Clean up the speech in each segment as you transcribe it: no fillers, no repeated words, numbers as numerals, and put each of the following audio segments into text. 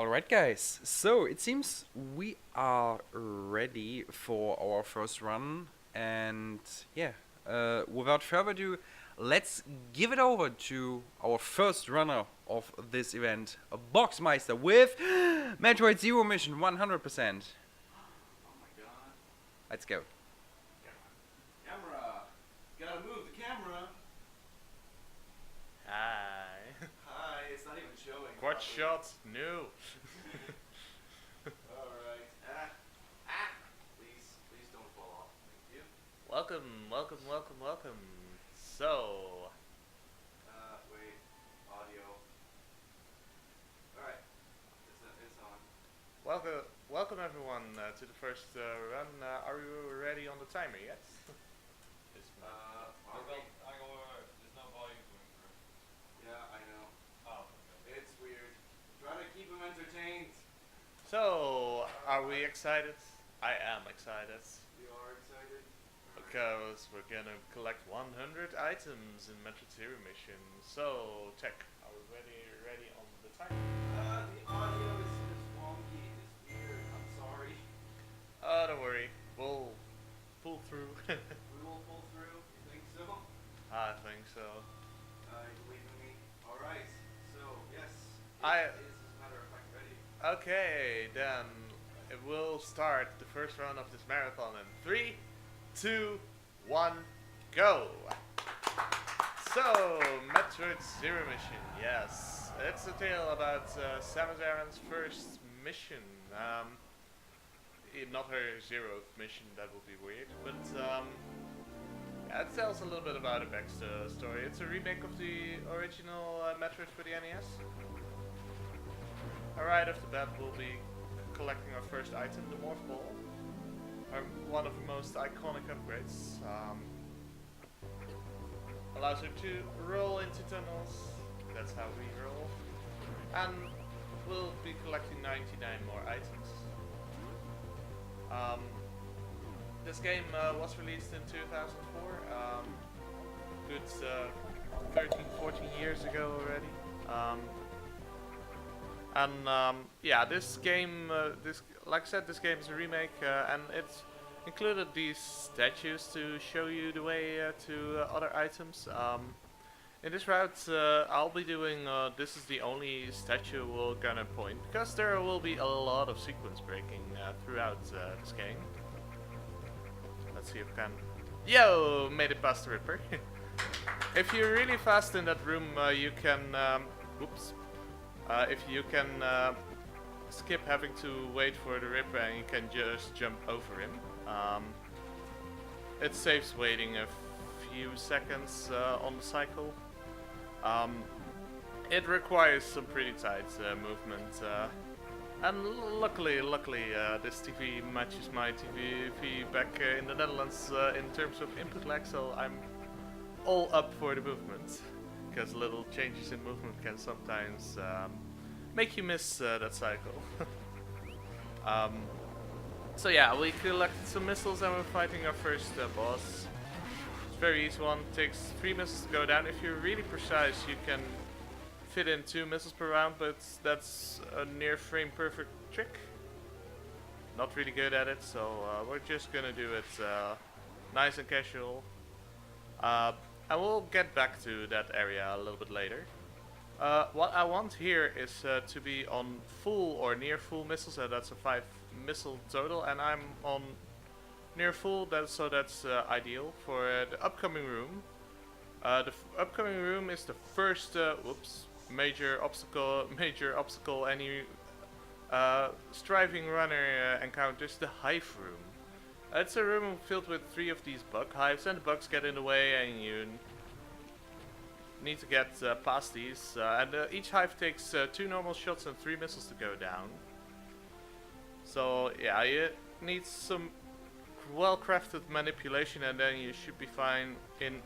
Alright, guys, so it seems we are ready for our first run, and yeah, without further ado, let's give it over to our first runner of this event, Boxmeister, with Metroid Zero Mission 100%. Oh my god. Let's go. Camera! Gotta move the camera! Hi. Hi, it's not even showing. Quad properly. shot? No. Alright. Please don't fall off. Thank you. welcome. So, Wait. Audio. Alright. It's on. welcome everyone to the first run. Are you ready on the timer yet? Are we? There's no volume going through. Yeah, I know. Oh, okay. It's weird. Try to keep him entertained. So, are we excited? I am excited. You are excited? Because we're gonna collect 100 items in Metroid Zero Mission. So, Tech, are we ready on the timer? The audio is wonky. It's weird. I'm sorry. Don't worry. We'll pull through. We will pull through. You think so? I think so. You believe in me? Alright. So, yes. I- It is, as a matter of fact, ready. Okay, then it will start the first round of this marathon in 3, 2, 1, go! So, Metroid Zero Mission, yes. It's a tale about Samus Aran's first mission. Not her zeroth mission, that would be weird, but yeah, it tells a little bit about the backstory. It's a remake of the original Metroid for the NES. Right off the bat, we'll be collecting our first item, the Morph Ball. One of the most iconic upgrades. Allows her to roll into tunnels. That's how we roll. And we'll be collecting 99 more items. This game was released in 2004. Good 13, 14 years ago already. Yeah, this game, like I said, this game is a remake, and it's included these statues to show you the way to other items. In this route, I'll be doing. This is the only statue we're gonna point, because there will be a lot of sequence breaking throughout this game. Let's see if we can. Yo, made it past the Ripper. If you're really fast in that room, you can. Oops. If you can skip having to wait for the Ripper and you can just jump over him. It saves waiting a few seconds on the cycle. It requires some pretty tight movement. And luckily, this TV matches my TV back in the Netherlands in terms of input lag, so I'm all up for the movement. Because little changes in movement can sometimes make you miss that cycle. So yeah, we collected some missiles and we're fighting our first boss. It's a very easy one, takes 3 missiles to go down. If you're really precise, you can fit in 2 missiles per round, but that's a near frame perfect trick. Not really good at it, so we're just gonna do it nice and casual. And we'll get back to that area a little bit later. What I want here is to be on full or near full missiles, and that's a 5 missile total, and I'm on near full, so that's ideal for the upcoming room. The upcoming room is the first major obstacle any striving runner encounters, the hive room. It's a room filled with 3 of these bug hives, and the bugs get in the way, and you need to get past these. Each hive takes 2 normal shots and 3 missiles to go down. So yeah, you need some well-crafted manipulation, and then you should be fine in.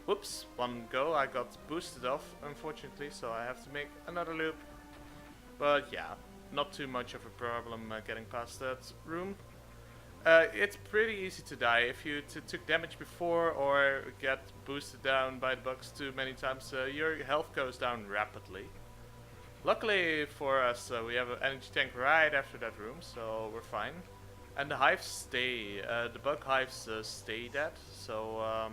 Whoops! One go, I got boosted off, unfortunately, so I have to make another loop. But yeah, not too much of a problem getting past that room. It's pretty easy to die if you took damage before or get boosted down by the bugs too many times. Your health goes down rapidly. Luckily for us, we have an energy tank right after that room, so we're fine. And the hives stay, the bug hives stay dead, so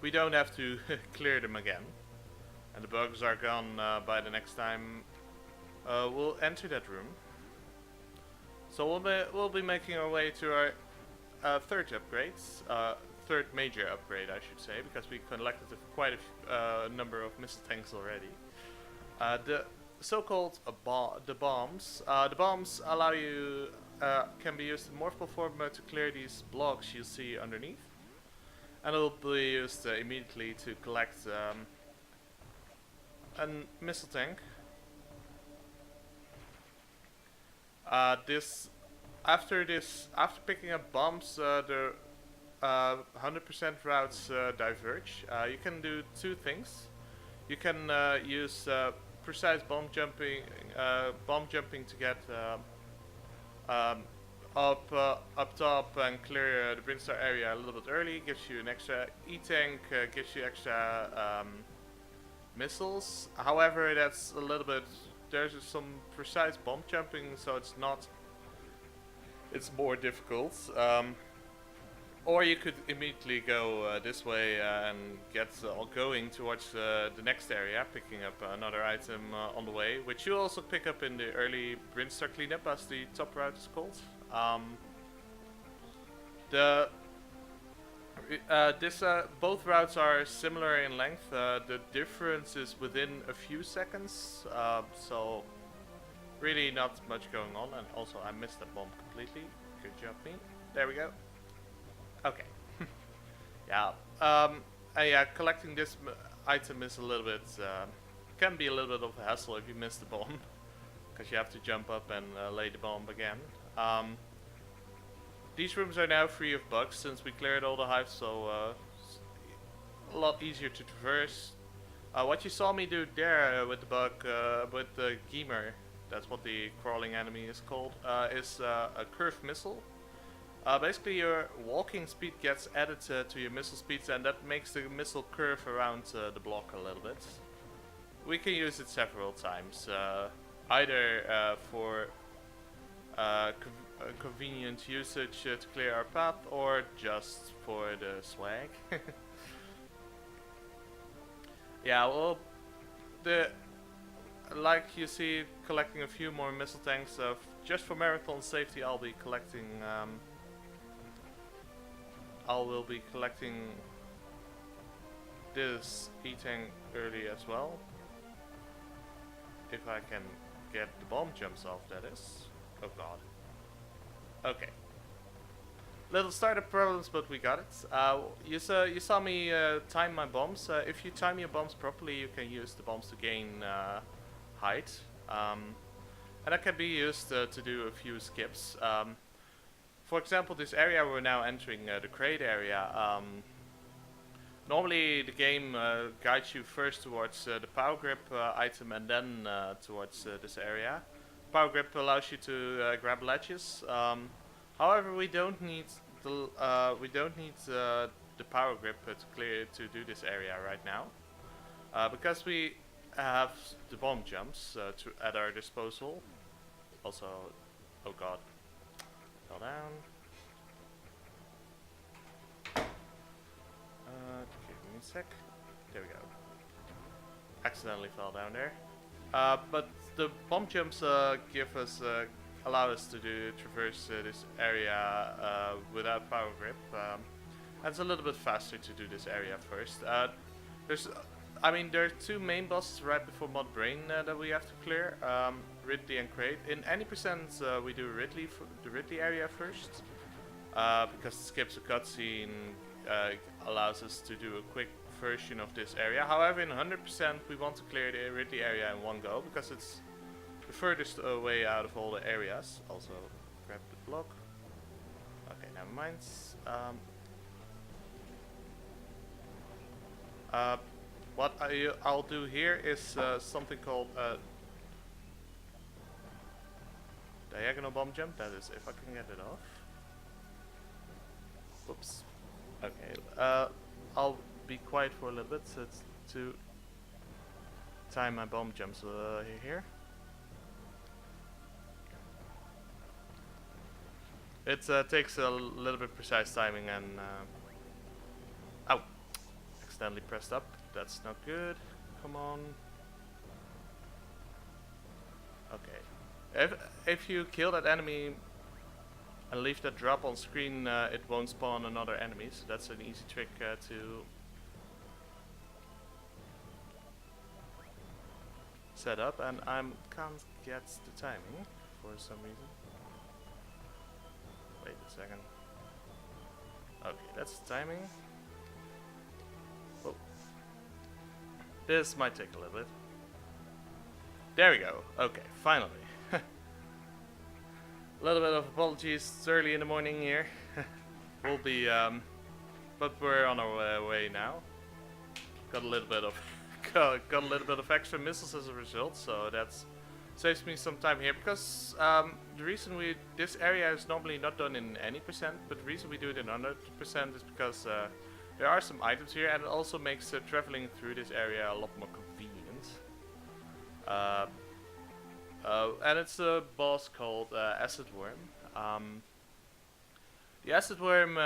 we don't have to clear them again. And the bugs are gone by the next time we'll enter that room. So we'll be making our way to our third major upgrade, I should say, because we collected quite a number of missile tanks already. The so-called the bombs. The bombs allow you can be used in morphable form to clear these blocks you see underneath, and it will be used immediately to collect a missile tank. After picking up bombs, the 100% routes diverge. You can do two things. You can use precise bomb jumping to get up top and clear the Brinstar area a little bit early. Gives you an extra E-tank, gives you extra missiles. However, that's a little bit. There's some precise bomb jumping, so it's not. It's more difficult. Or you could immediately go this way and get going towards the next area, picking up another item on the way, which you also pick up in the early Brinstar cleanup, as the top route is called. Both routes are similar in length. The difference is within a few seconds, so really not much going on. And also, I missed that bomb completely. Good job, me. There we go. Okay. Yeah. Yeah. Collecting this item is a little bit can be a little bit of a hassle if you miss the bomb, because you have to jump up and lay the bomb again. These rooms are now free of bugs since we cleared all the hives, so a lot easier to traverse. What you saw me do there with the bug, with the Geemer, that's what the crawling enemy is called, is a curved missile. Basically, your walking speed gets added to your missile speeds, and that makes the missile curve around the block a little bit. We can use it several times, either for convenient usage to clear our path, or just for the swag. Yeah, well, like you see, collecting a few more missile tanks. Just for marathon safety, I'll be collecting. I will be collecting this E-tank early as well, if I can get the bomb jumps off, that is. Oh god. Okay. Little startup problems, but we got it. You saw me time my bombs. If you time your bombs properly, you can use the bombs to gain height, and that can be used to do a few skips. For example, this area we're now entering, the crate area. Normally, the game guides you first towards the power grip item, and then towards this area. Power grip allows you to grab ledges. However, we don't need the power grip to do this area right now, because we have the bomb jumps at our disposal. Also, oh god, fell down. Give me a sec. There we go. Accidentally fell down there. But the bomb jumps allow us to traverse this area without power grip. And it's a little bit faster to do this area first. There are two main bosses right before Mod Brain that we have to clear, Ridley and Crate. In any percent, we do the Ridley area first, because it skips a cutscene, allows us to do a quick version of this area. However, in 100%, we want to clear the Ridley area in one go, because it's the furthest way out of all the areas. Also, grab the block. Okay, never mind. What I'll do here is something called diagonal bomb jump. That is, if I can get it off. Whoops. Okay. I'll be quiet for a little bit to time my bomb jumps here. It takes a little bit precise timing and... Ow! Accidentally pressed up. That's not good. Come on. Okay. If you kill that enemy and leave that drop on screen, it won't spawn another enemy. So that's an easy trick to set up. And I can't get the timing for some reason. Wait a second. Okay, that's the timing. Whoa. This might take a little bit. There we go. Okay, finally. A little bit of apologies. It's early in the morning here. We'll be, but we're on our way now. Got a little bit of, got a little bit of extra missiles as a result, so that's saves me some time here because the reason this area is normally not done in any percent, but the reason we do it in 100% is because there are some items here, and it also makes traveling through this area a lot more convenient. And it's a boss called Acid Worm. The Acid Worm,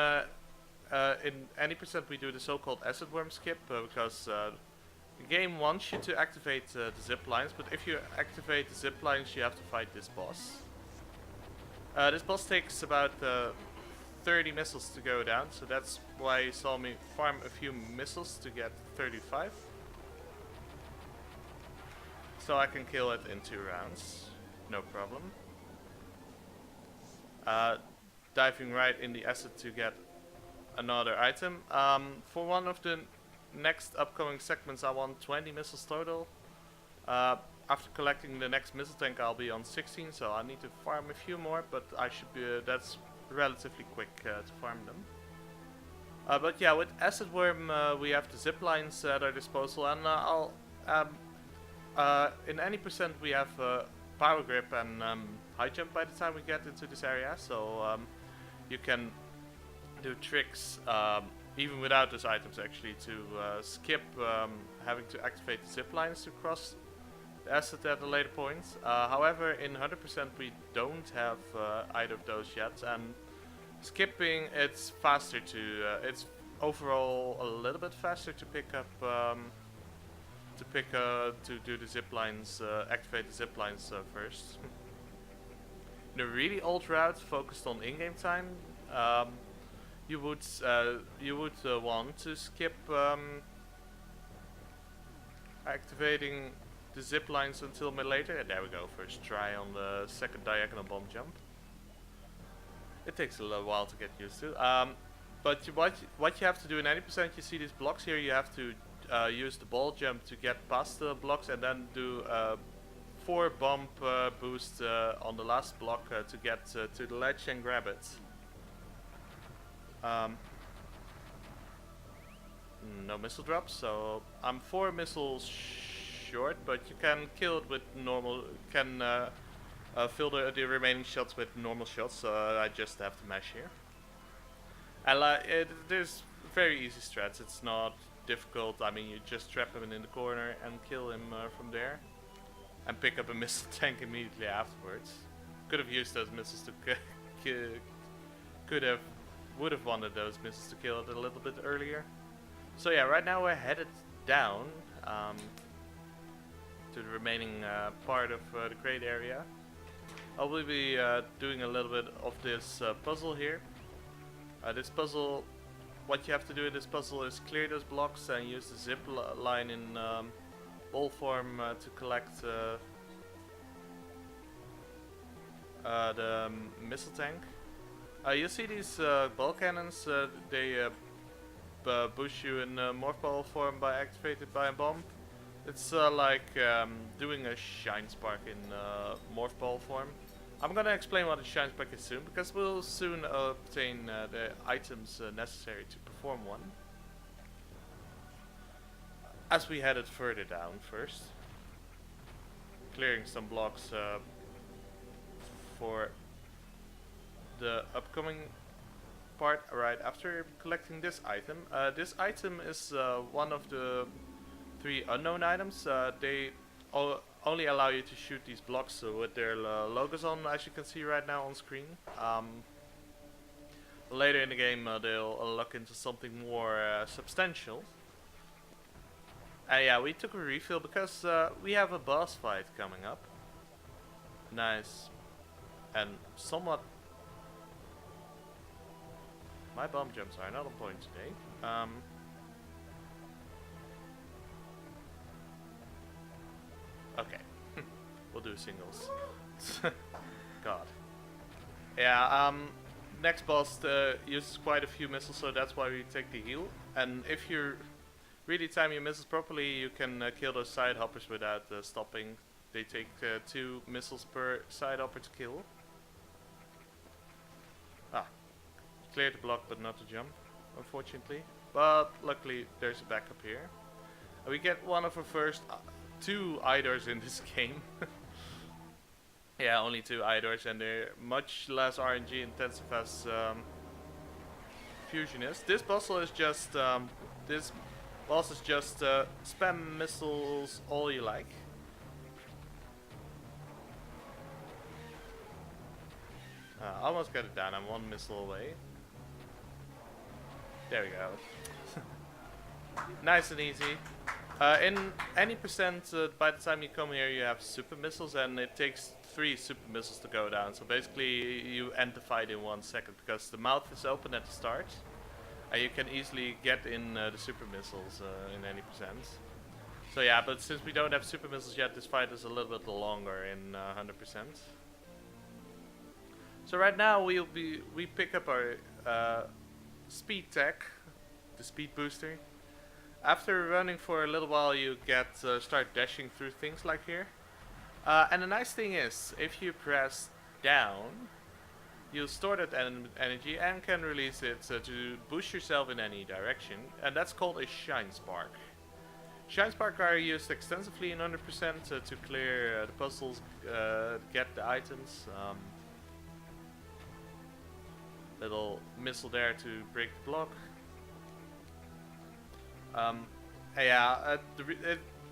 in any percent we do the so-called Acid Worm skip because the game wants you to activate the zip lines, but if you activate the zip lines, you have to fight this boss. This boss takes about 30 missiles to go down, so that's why you saw me farm a few missiles to get 35. So I can kill it in 2 rounds, no problem. Diving right in the acid to get another item. For one of the next upcoming segments I want 20 missiles total. After collecting the next missile tank I'll be on 16, so I need to farm a few more, but I should be, that's relatively quick to farm them. But yeah, with Acid Worm we have the zip lines at our disposal, and in any percent we have power grip and high jump by the time we get into this area, so you can do tricks even without those items actually to skip having to activate the zip lines to cross the acid at a later point. However, in 100% we don't have either of those yet, and skipping it's faster to it's overall a little bit faster to pick up to do the zip lines, activate the zip lines first. In a really old route focused on in-game time, you would want to skip activating the zip lines until later. And there we go, first try on the second diagonal bomb jump. It takes a little while to get used to. But what you have to do in 90%, you see these blocks here, you have to use the ball jump to get past the blocks and then do 4 bump boost on the last block to get to the ledge and grab it. No missile drops, so I'm 4 missiles short, but you can kill it with normal, can fill the remaining shots with normal shots, so I just have to mash here. And there's very easy strats, it's not difficult. I mean, you just trap him in the corner and kill him from there, and pick up a missile tank immediately afterwards. Could have used those missiles to would have wanted those missiles to kill it a little bit earlier. So yeah, right now we're headed down to the remaining part of the crate area. I will be doing a little bit of this puzzle here. This puzzle, what you have to do in this puzzle is clear those blocks and use the zip line in ball form to collect the missile tank. You see these ball cannons, they boost you in morph ball form by activated by a bomb. It's like doing a shine spark in morph ball form. I'm gonna explain what a shine spark is soon, because we'll soon obtain the items necessary to perform one. As we headed further down first, clearing some blocks for the upcoming part right after collecting this item. This item is one of the 3 unknown items. They only allow you to shoot these blocks with their logos on, as you can see right now on screen. Later in the game, they'll look into something more substantial. Yeah, we took a refill because we have a boss fight coming up. Nice. And somewhat... My bomb jumps are not on point today. Okay. We'll do singles. God. Yeah, next boss uses quite a few missiles, so that's why we take the heal. And if you really time your missiles properly, you can kill those side hoppers without stopping. They take 2 missiles per side hopper to kill. Ah, cleared the block but not the jump, unfortunately. But luckily there's a backup here. We get one of our first 2 Idors in this game. Yeah, only 2 Idors, and they're much less RNG intensive as Fusion is. This boss is just spam missiles all you like. Almost got it down. I'm 1 missile away. There we go. Nice and easy. In any percent, by the time you come here, you have super missiles, and it takes 3 super missiles to go down. So basically, you end the fight in 1 second because the mouth is open at the start, and you can easily get in the super missiles in any percent. So yeah, but since we don't have super missiles yet, this fight is a little bit longer in 100%. So right now we pick up our speed tech, the speed booster. After running for a little while, you start dashing through things like here. And the nice thing is, if you press down, you'll store that energy and can release it to boost yourself in any direction. And that's called a Shine Spark. Shine Spark are used extensively in 100% to clear the puzzles, get the items. Little missile there to break the block.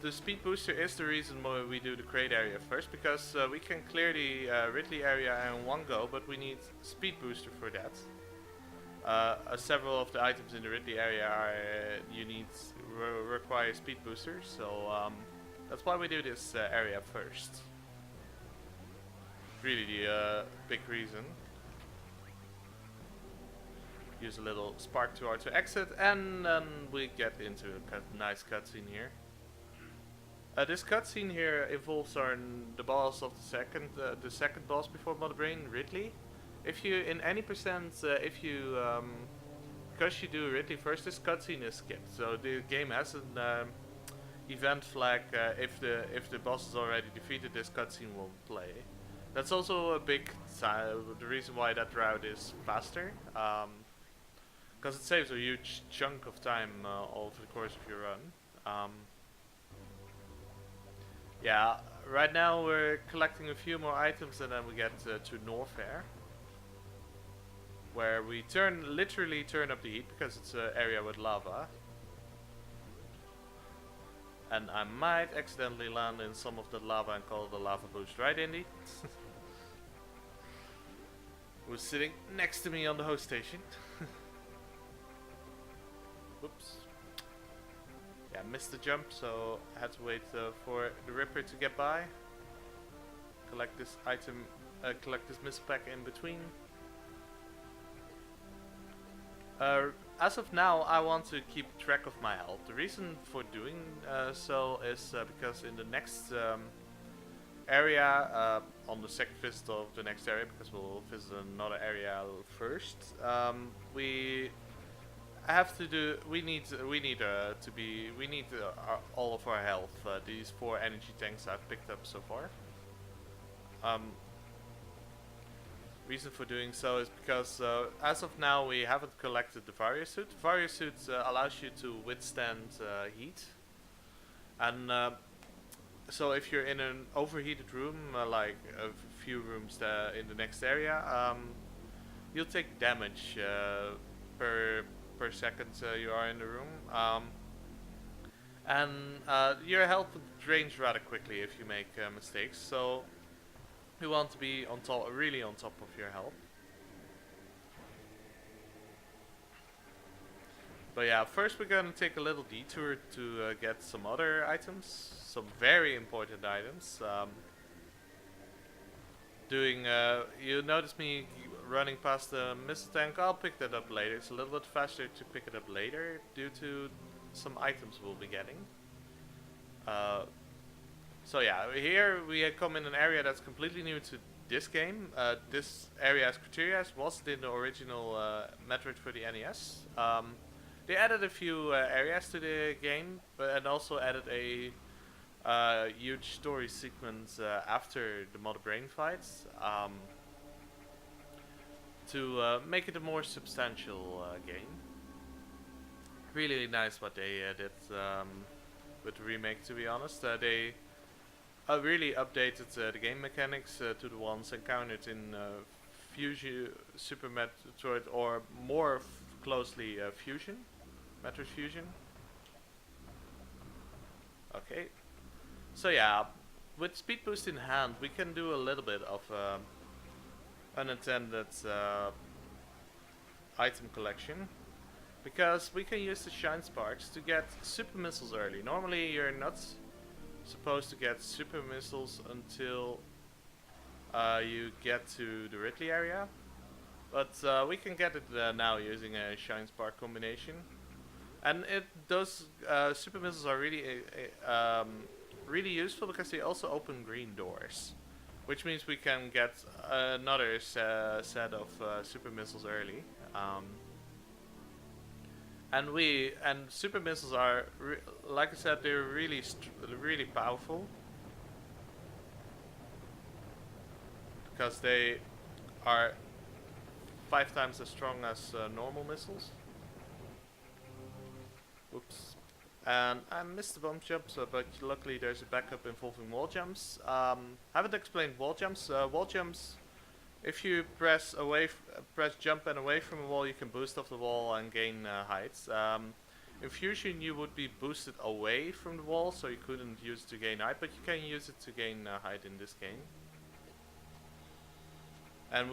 The speed booster is the reason why we do the crate area first, because we can clear the Ridley area in 1 go, but we need speed booster for that. Several of the items in the Ridley area require speed boosters, so that's why we do this area first. Really the big reason. Use a little spark to R to exit, and then we get into a nice cutscene here. This cutscene here involves the boss of the second boss before Mother Brain, Ridley. If you in any percent, because you do Ridley first, this cutscene is skipped. So the game has an event flag. If the boss is already defeated, this cutscene will play. That's also a big the reason why that route is faster. Because it saves a huge chunk of time over the course of your run. Yeah, right now we're collecting a few more items and then we get to Norfair. Where we literally turn up the heat because it's an area with lava. And I might accidentally land in some of the lava and call it a lava boost, right Indy? Who's sitting next to me on the host station. Whoops. Yeah, missed the jump, so I had to wait for the Ripper to get by. Collect this item, collect this missile pack in between. As of now, I want to keep track of my health. The reason for doing so is because in the next area, on the second visit of the next area, because we'll visit another area first, we need all of our health. These 4 energy tanks I've picked up so far. Reason for doing so is because as of now we haven't collected the Varia suit. The Varia suit allows you to withstand heat, and so if you're in an overheated room, like a few rooms in the next area, you'll take damage per second you are in the room. And your health drains rather quickly if you make mistakes, so you want to be on top, really on top of your health. But yeah, first we're gonna take a little detour to get some other items, some very important items. You notice me running past the missile tank. I'll pick that up later. It's a little bit faster to pick it up later due to some items we'll be getting. So yeah, here we come in an area that's completely new to this game. This area as criteria wasn't in the original Metroid for the NES. They added a few areas to the game, and also added a huge story sequence after the Mother Brain fights to make it a more substantial game. Really nice what they did with the remake, to be honest. They really updated the game mechanics to the ones encountered in Fusion, Super Metroid, or more closely Fusion, Metroid Fusion. Okay, so yeah, with speed boost in hand, we can do a little bit of unintended item collection, because we can use the shine sparks to get super missiles early. Normally, you're not supposed to get super missiles until you get to the Ridley area, but we can get it now using a shine spark combination. And those super missiles are really really useful because they also open green doors, which means we can get another set of super missiles early. And super missiles are, like I said, they're really powerful because they are 5 times as strong as normal missiles. Oops. And I missed the bomb jumps, but luckily there's a backup involving wall jumps. Haven't explained wall jumps. Wall jumps, if you press jump and away from a wall, you can boost off the wall and gain heights. In Fusion, you would be boosted away from the wall, so you couldn't use it to gain height, but you can use it to gain height in this game. And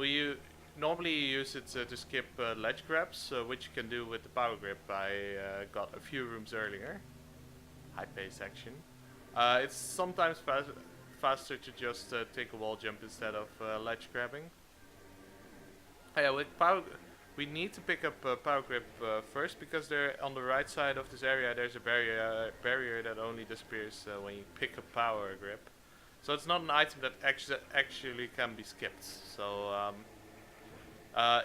normally you use it to skip ledge grabs, which you can do with the power grip I got a few rooms earlier. High pace action. It's sometimes faster to just take a wall jump instead of ledge grabbing. Yeah, with we need to pick up power grip first, because there on the right side of this area there's a barrier that only disappears when you pick up power grip. So it's not an item that actually can be skipped. So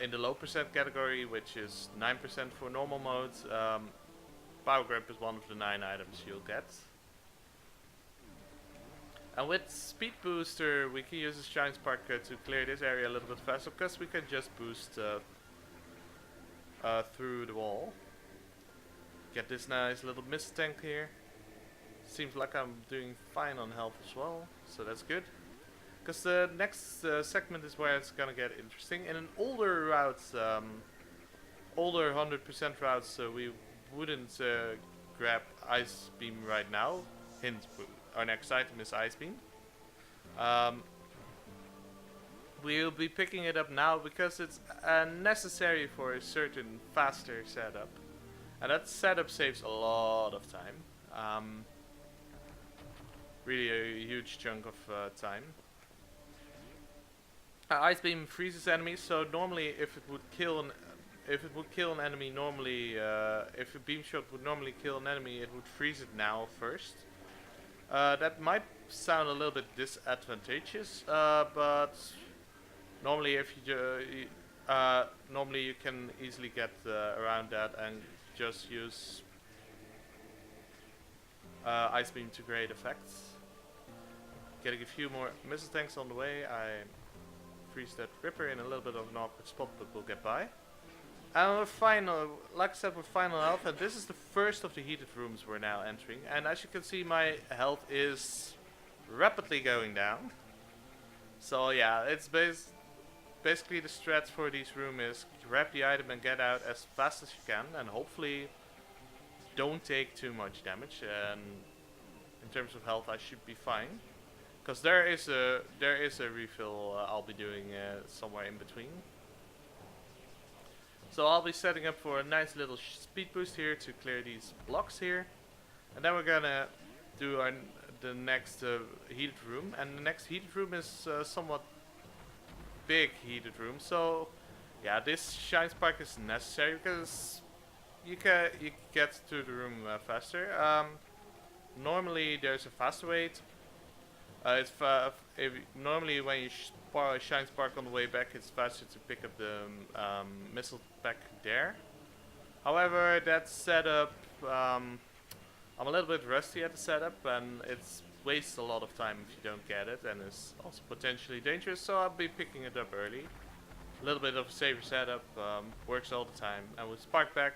in the low percent category, which is 9% for normal modes, power grip is one of the 9 items you'll get. And with speed booster, we can use the shine spark to clear this area a little bit faster, because we can just boost through the wall. Get this nice little mist tank here. Seems like I'm doing fine on health as well, so that's good. Because the next segment is where it's gonna get interesting. In an older routes, older 100% routes, we wouldn't grab Ice Beam right now. Hint, our next item is Ice Beam. We'll be picking it up now because it's necessary for a certain faster setup. And that setup saves a lot of time. Really a huge chunk of time. Ice Beam freezes enemies, so normally if it would kill an enemy, normally if a beam shot would normally kill an enemy, it would freeze it now first. That might sound a little bit disadvantageous, but normally if normally you can easily get around that and just use Ice Beam to great effect. Getting a few more missile tanks on the way. I freeze that Ripper in a little bit of an awkward spot, but we'll get by. And we're final, like I said, we're final health, and this is the first of the heated rooms we're now entering. And as you can see, my health is rapidly going down. So yeah, it's basically the strat for this room is grab the item and get out as fast as you can, and hopefully don't take too much damage, and in terms of health I should be fine. Because there is a refill I'll be doing somewhere in between. So I'll be setting up for a nice little speed boost here to clear these blocks here. And then we're gonna do the next heated room. And the next heated room is somewhat big heated room. So yeah, this shine spark is necessary because you get to the room faster. Normally there's a faster way. Normally when you shine spark on the way back, it's faster to pick up the missile back there. However, that setup, I'm a little bit rusty at the setup, and it wastes a lot of time if you don't get it, and it's also potentially dangerous. So I'll be picking it up early. A little bit of a safer setup, works all the time, and we spark back,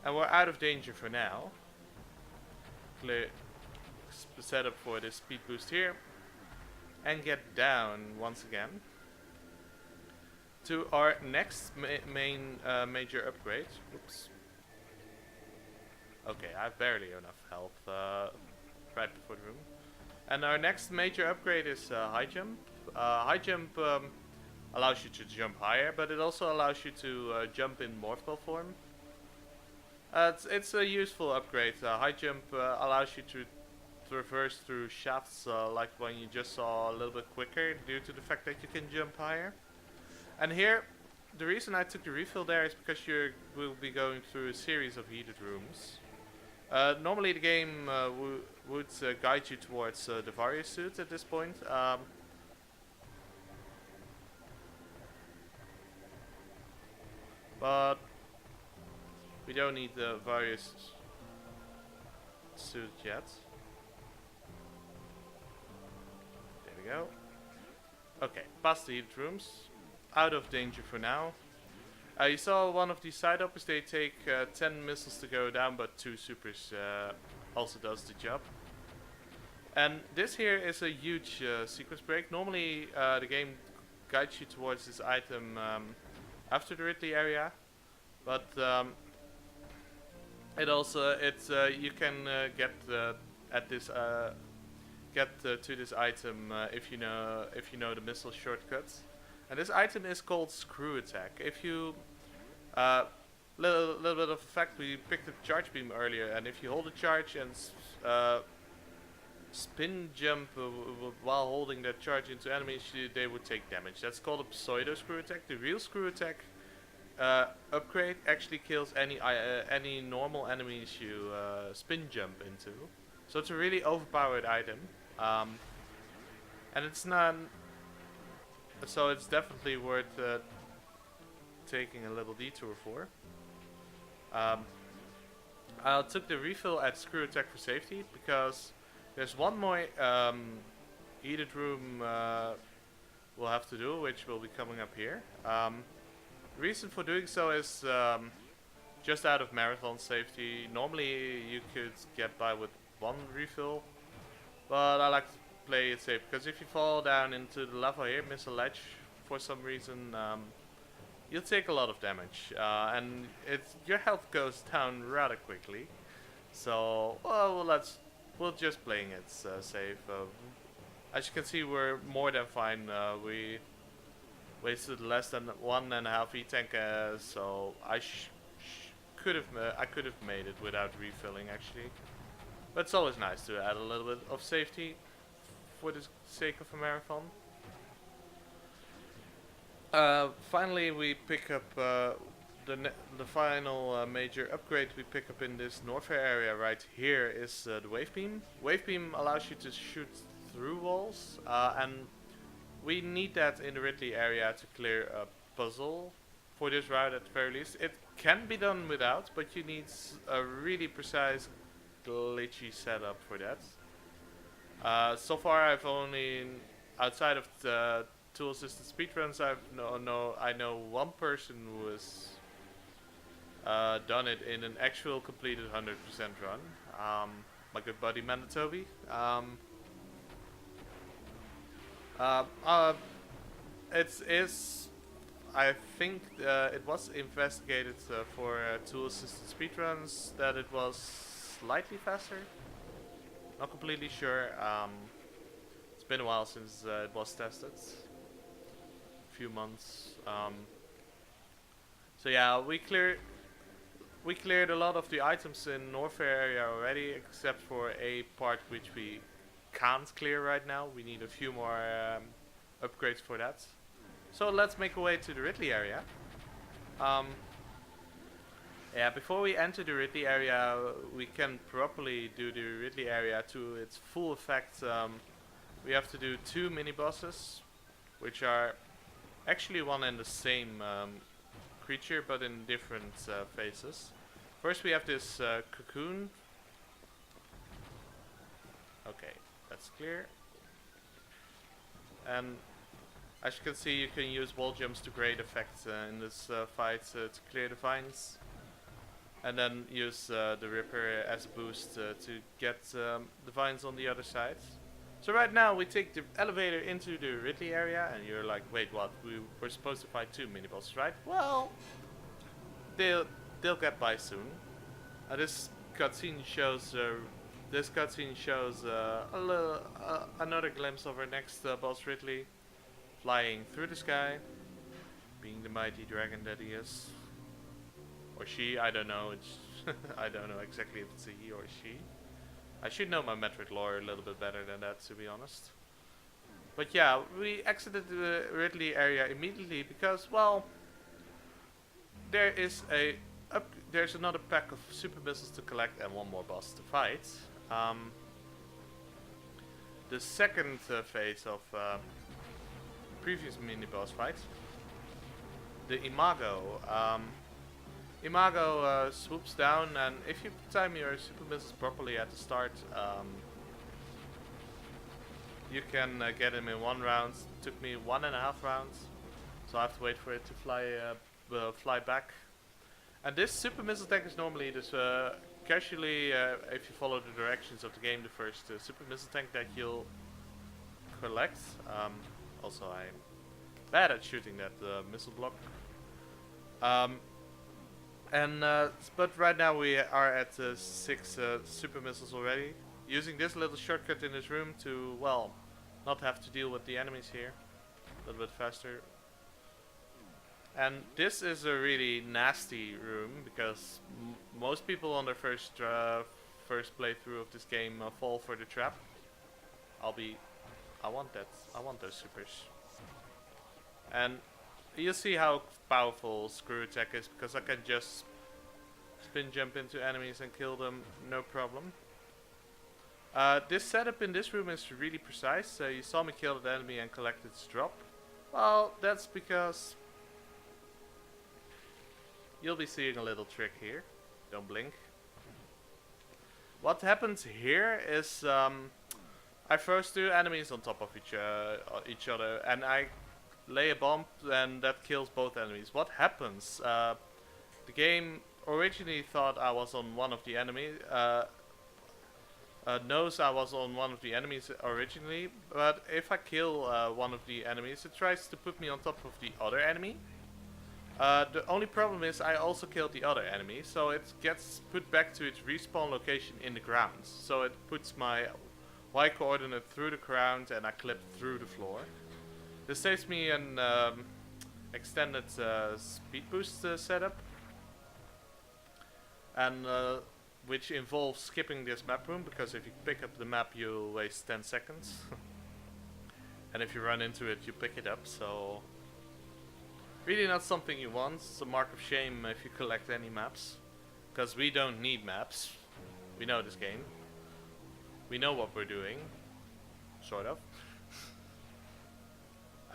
and we're out of danger for now. Clear setup for this speed boost here, and get down once again to our next major upgrade. Oops. Okay, I have barely enough health right before the room. And our next major upgrade is high jump. High jump allows you to jump higher, but it also allows you to jump in morph form. It's a useful upgrade. High jump allows you to traverse through shafts like when you just saw, a little bit quicker due to the fact that you can jump higher. And here, the reason I took the refill there is because you will be going through a series of heated rooms. Normally the game would guide you towards the Varia suit at this point. But we don't need the Various suit yet. There we go. Okay, past the heated rooms. Out of danger for now. You saw one of these side uppers, they take 10 missiles to go down, but 2 supers also does the job. And this here is a huge sequence break. Normally the game guides you towards this item after the Ridley area, but you can get at this to this item if you know the missile shortcuts. And this item is called Screw Attack. If you little bit of fact, we picked up charge beam earlier, and if you hold a charge and spin jump while holding that charge into enemies, they would take damage. That's called a pseudo Screw Attack. The real Screw Attack upgrade actually kills any normal enemies you spin jump into. So it's a really overpowered item, and it's not. So it's definitely worth taking a little detour for. I took the refill at Screw Attack for safety because there's one more heated room we'll have to do, which will be coming up here. The reason for doing so is just out of marathon safety. Normally you could get by with one refill, but I like to play it safe because if you fall down into the lava here, miss a ledge for some reason, you'll take a lot of damage, and your health goes down rather quickly. So we're just playing it safe. As you can see, we're more than fine. We wasted less than 1.5 E-tank, so I could have made it without refilling actually. But it's always nice to add a little bit of safety for the sake of a marathon. Finally, we pick up the final major upgrade we pick up in this Norfair area right here is the Wave Beam. Wave Beam allows you to shoot through walls, and we need that in the Ridley area to clear a puzzle for this route at the very least. It can be done without, but you need a really precise glitchy setup for that. So far I've only, outside of the tool assisted speedruns, I know one person who has done it in an actual completed 100% run. My good buddy Mandatobi. I think it was investigated for tool-assisted speedruns that it was slightly faster. Not completely sure. It's been a while since it was tested. A few months. So yeah, we cleared a lot of the items in Norfair area already, except for a part which we can't clear right now. We need a few more upgrades for that. So let's make our way to the Ridley area. Yeah, before we enter the Ridley area, we can properly do the Ridley area to its full effect. We have to do 2 mini bosses, which are actually one and the same creature, but in different phases. First, we have this cocoon. Okay, that's clear. And as you can see, you can use wall jumps to great effect in this fight to clear the vines. And then use the Ripper as a boost to get the vines on the other side. So right now we take the elevator into the Ridley area, and you're like, wait, what? We were supposed to fight 2 mini-bosses, right? Well, they'll get by soon. This cutscene shows another glimpse of our next boss, Ridley, flying through the sky, being the mighty dragon that he is. Or she, I don't know. It's I don't know exactly if it's a he or a she. I should know my Metroid lore a little bit better than that, to be honest. But yeah, we exited the Ridley area immediately because, well, there's another pack of super missiles to collect and 1 more boss to fight. The second phase of previous mini boss fight, the Imago. Imago swoops down, and if you time your super missiles properly at the start, you can get him in 1 round. It took me 1.5 rounds, so I have to wait for it to fly back. And this super missile tank is normally this casually, if you follow the directions of the game, the first super missile tank that you'll collect. Also, I'm bad at shooting that missile block. But right now we are at 6 super missiles already. Using this little shortcut in this room to, well, not have to deal with the enemies here. A little bit faster. And this is a really nasty room because most people on their first playthrough of this game fall for the trap. I want that. I want those supers. And you'll see how powerful Screw Attack is because I can just spin jump into enemies and kill them, no problem. This setup in this room is really precise. You saw me kill the enemy and collect its drop. Well, that's because you'll be seeing a little trick here. Don't blink. What happens here is I first 2 enemies on top of each other, and I lay a bomb, and that kills both enemies. What happens? The game originally thought I was on one of the enemies. Knows I was on one of the enemies originally, but if I kill one of the enemies, it tries to put me on top of the other enemy. The only problem is I also killed the other enemy, so it gets put back to its respawn location in the ground. So it puts my Y coordinate through the ground and I clip through the floor. This saves me an extended speed boost setup, and which involves skipping this map room, because if you pick up the map you waste 10 seconds. And if you run into it you pick it up, so really not something you want. It's a mark of shame if you collect any maps, because we don't need maps. We know this game. We know what we're doing, sort of.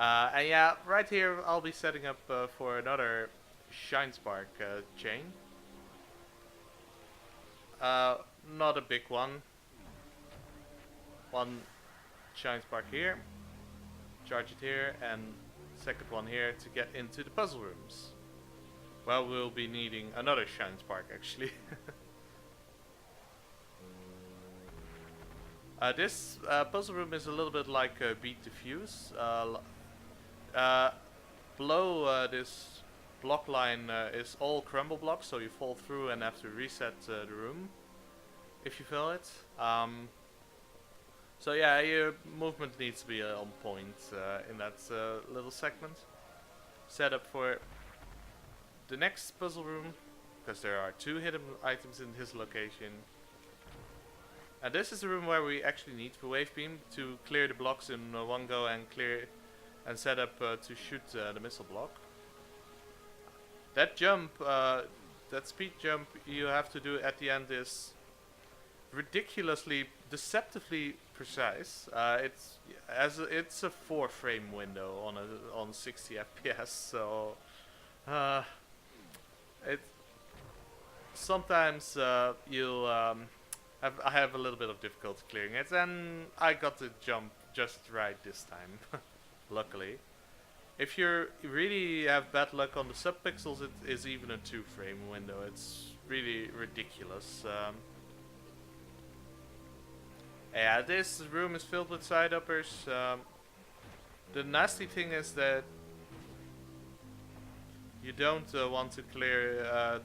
And yeah, right here I'll be setting up for another Shine Spark chain. Not a big one. 1 Shine Spark here, charge it here, and second one here to get into the puzzle rooms. Well, we'll be needing another Shine Spark actually. This puzzle room is a little bit like Beat the Fuse. below this block line is all crumble blocks, so you fall through and have to reset the room if you fail it. So yeah, your movement needs to be on point in that little segment. Set up for the next puzzle room, because there are 2 hidden items in his location. And this is the room where we actually need the wave beam to clear the blocks in one go and clear and set up to shoot the missile block. That jump, that speed jump you have to do at the end is ridiculously, deceptively precise. It's a 4-frame window on 60 FPS, so it sometimes I have a little bit of difficulty clearing it, and I got the jump just right this time, luckily. If you really have bad luck on the subpixels, it is even a 2-frame window. It's really ridiculous. Yeah, this room is filled with side uppers. The nasty thing is that you don't want to clear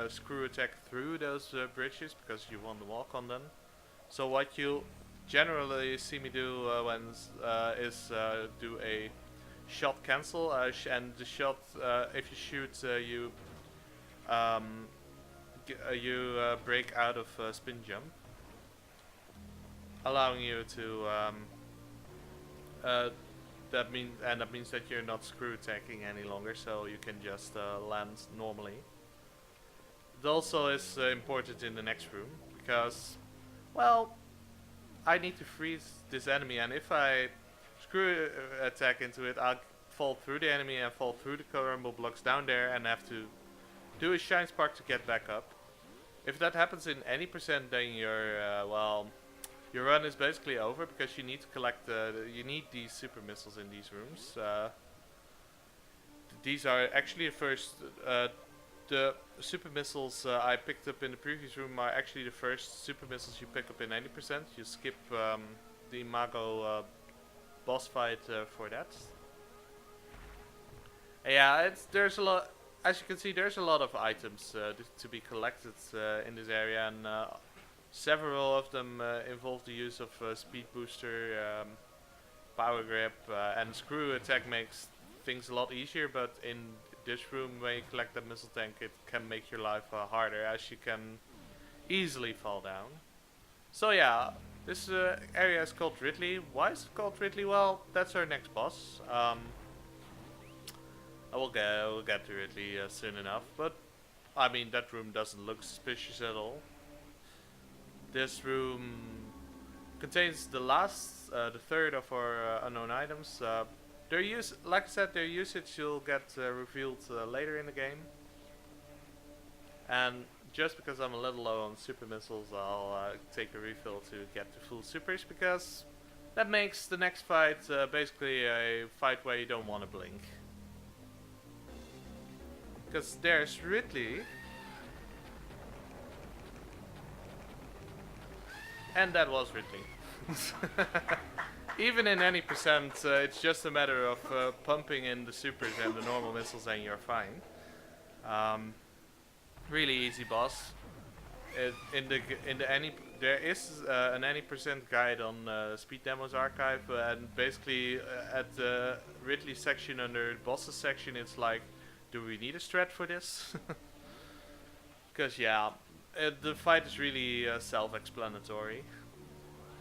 screw attack through those bridges, because you want to walk on them. So what you generally see me do is do a shot cancel, and the shot, if you shoot, you break out of spin jump, allowing you to that means that you're not screw attacking any longer, so you can just land normally. It also is important in the next room, because, well, I need to freeze this enemy, and if I screw attack into it, I'll fall through the enemy and fall through the crumble blocks down there and have to do a shine spark to get back up. If that happens in any percent, then your run is basically over, because you need to collect you need these super missiles in these rooms. These are actually the super missiles I picked up in the previous room are actually the first super missiles you pick up in any percent. You skip the Imago boss fight for that. Yeah, there's a lot. As you can see, there's a lot of items to be collected in this area, and several of them involve the use of speed booster, power grip, and screw attack makes things a lot easier. But in this room, when you collect that missile tank, it can make your life harder, as you can easily fall down. So yeah, this area is called Ridley. Why is it called Ridley? Well, that's our next boss. We'll get to Ridley soon enough, but I mean, that room doesn't look suspicious at all. This room contains the third of our unknown items. Like I said, their usage will get revealed later in the game. And just because I'm a little low on super missiles, I'll take a refill to get to full supers, because that makes the next fight basically a fight where you don't want to blink. Because there's Ridley. And that was Ridley. Even in any percent, it's just a matter of pumping in the supers and the normal missiles and you're fine. Really easy boss. There is an any percent guide on Speed Demos archive, and basically at the Ridley section under the bosses section, it's like, do we need a strat for this? Because yeah, the fight is really self-explanatory.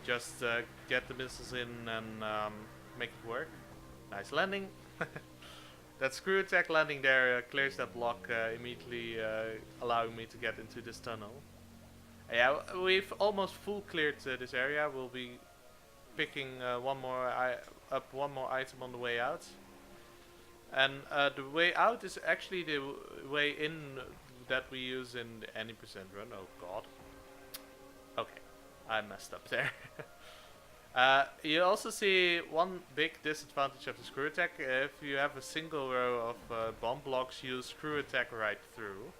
Just get the missiles in and make it work. Nice landing. That screw attack landing there clears that block immediately, allowing me to get into this tunnel. Yeah, we've almost full cleared this area. We'll be picking one more item on the way out. And the way out is actually the way in that we use in the any percent run. Oh god. Okay, I messed up there. You also see one big disadvantage of the screw attack. If you have a single row of bomb blocks, you screw attack right through.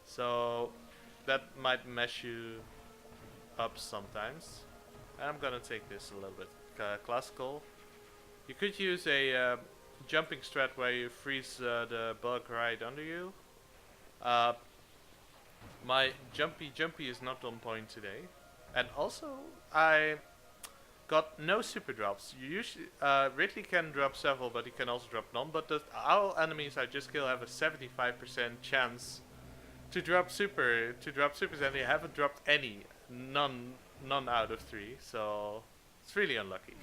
So that might mess you up sometimes. And I'm gonna take this a little bit classical. You could use a jumping strat where you freeze the bug right under you. Uh, my jumpy is not on point today, and also I got no super drops. You usually Ridley can drop several, but he can also drop none. But our enemies I just kill have a 75% chance to drop supers, and they haven't dropped any, none out of 3. So it's really unlucky.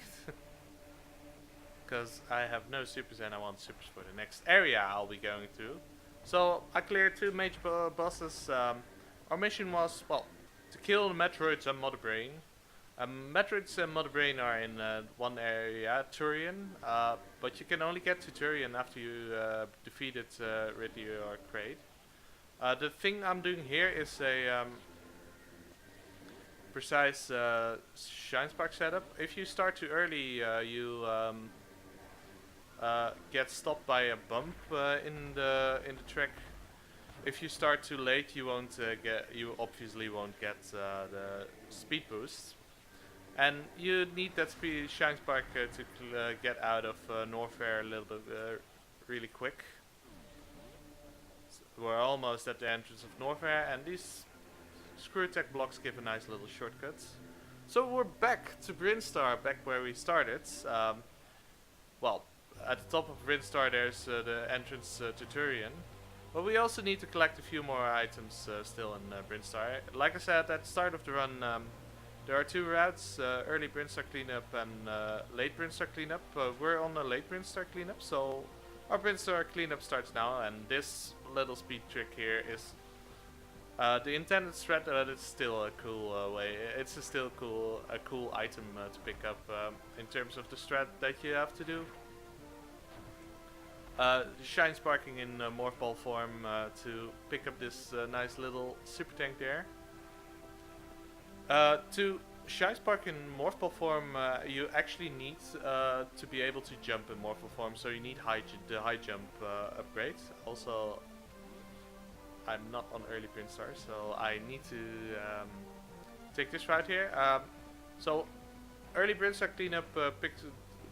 Because I have no supers and I want supers for the next area I'll be going to. So I cleared 2 major bosses. Our mission was, well, to kill the Metroids and Mother Brain. Metroids and Mother Brain are in one area, Turian, but you can only get to Turian after you defeated Ridley or Kraid. The thing I'm doing here is a precise Shine Spark setup. If you start too early, you get stopped by a bump in the track. If you start too late, you obviously won't get the speed boost, and you need that Shine Spark to get out of Norfair a little bit really quick. So we're almost at the entrance of Norfair, and these screw attack blocks give a nice little shortcut. So we're back to Brinstar, back where we started. Well, at the top of Brinstar there's the entrance to Turian. But we also need to collect a few more items still in Brinstar. Like I said at the start of the run, there are 2 routes, early Brinstar cleanup and late Brinstar cleanup. We're on the late Brinstar cleanup, so our Brinstar cleanup starts now, and this little speed trick here is the intended strat, but it's still a cool way. It's still a cool item to pick up in terms of the strat that you have to do. Shine Sparking in Morph Ball form to pick up this nice little super tank there. To Shine Spark in Morph Ball form, you actually need to be able to jump in Morph Ball form, so you need the high jump upgrade. Also, I'm not on early Brinstar, so I need to take this route here. So early Brinstar cleanup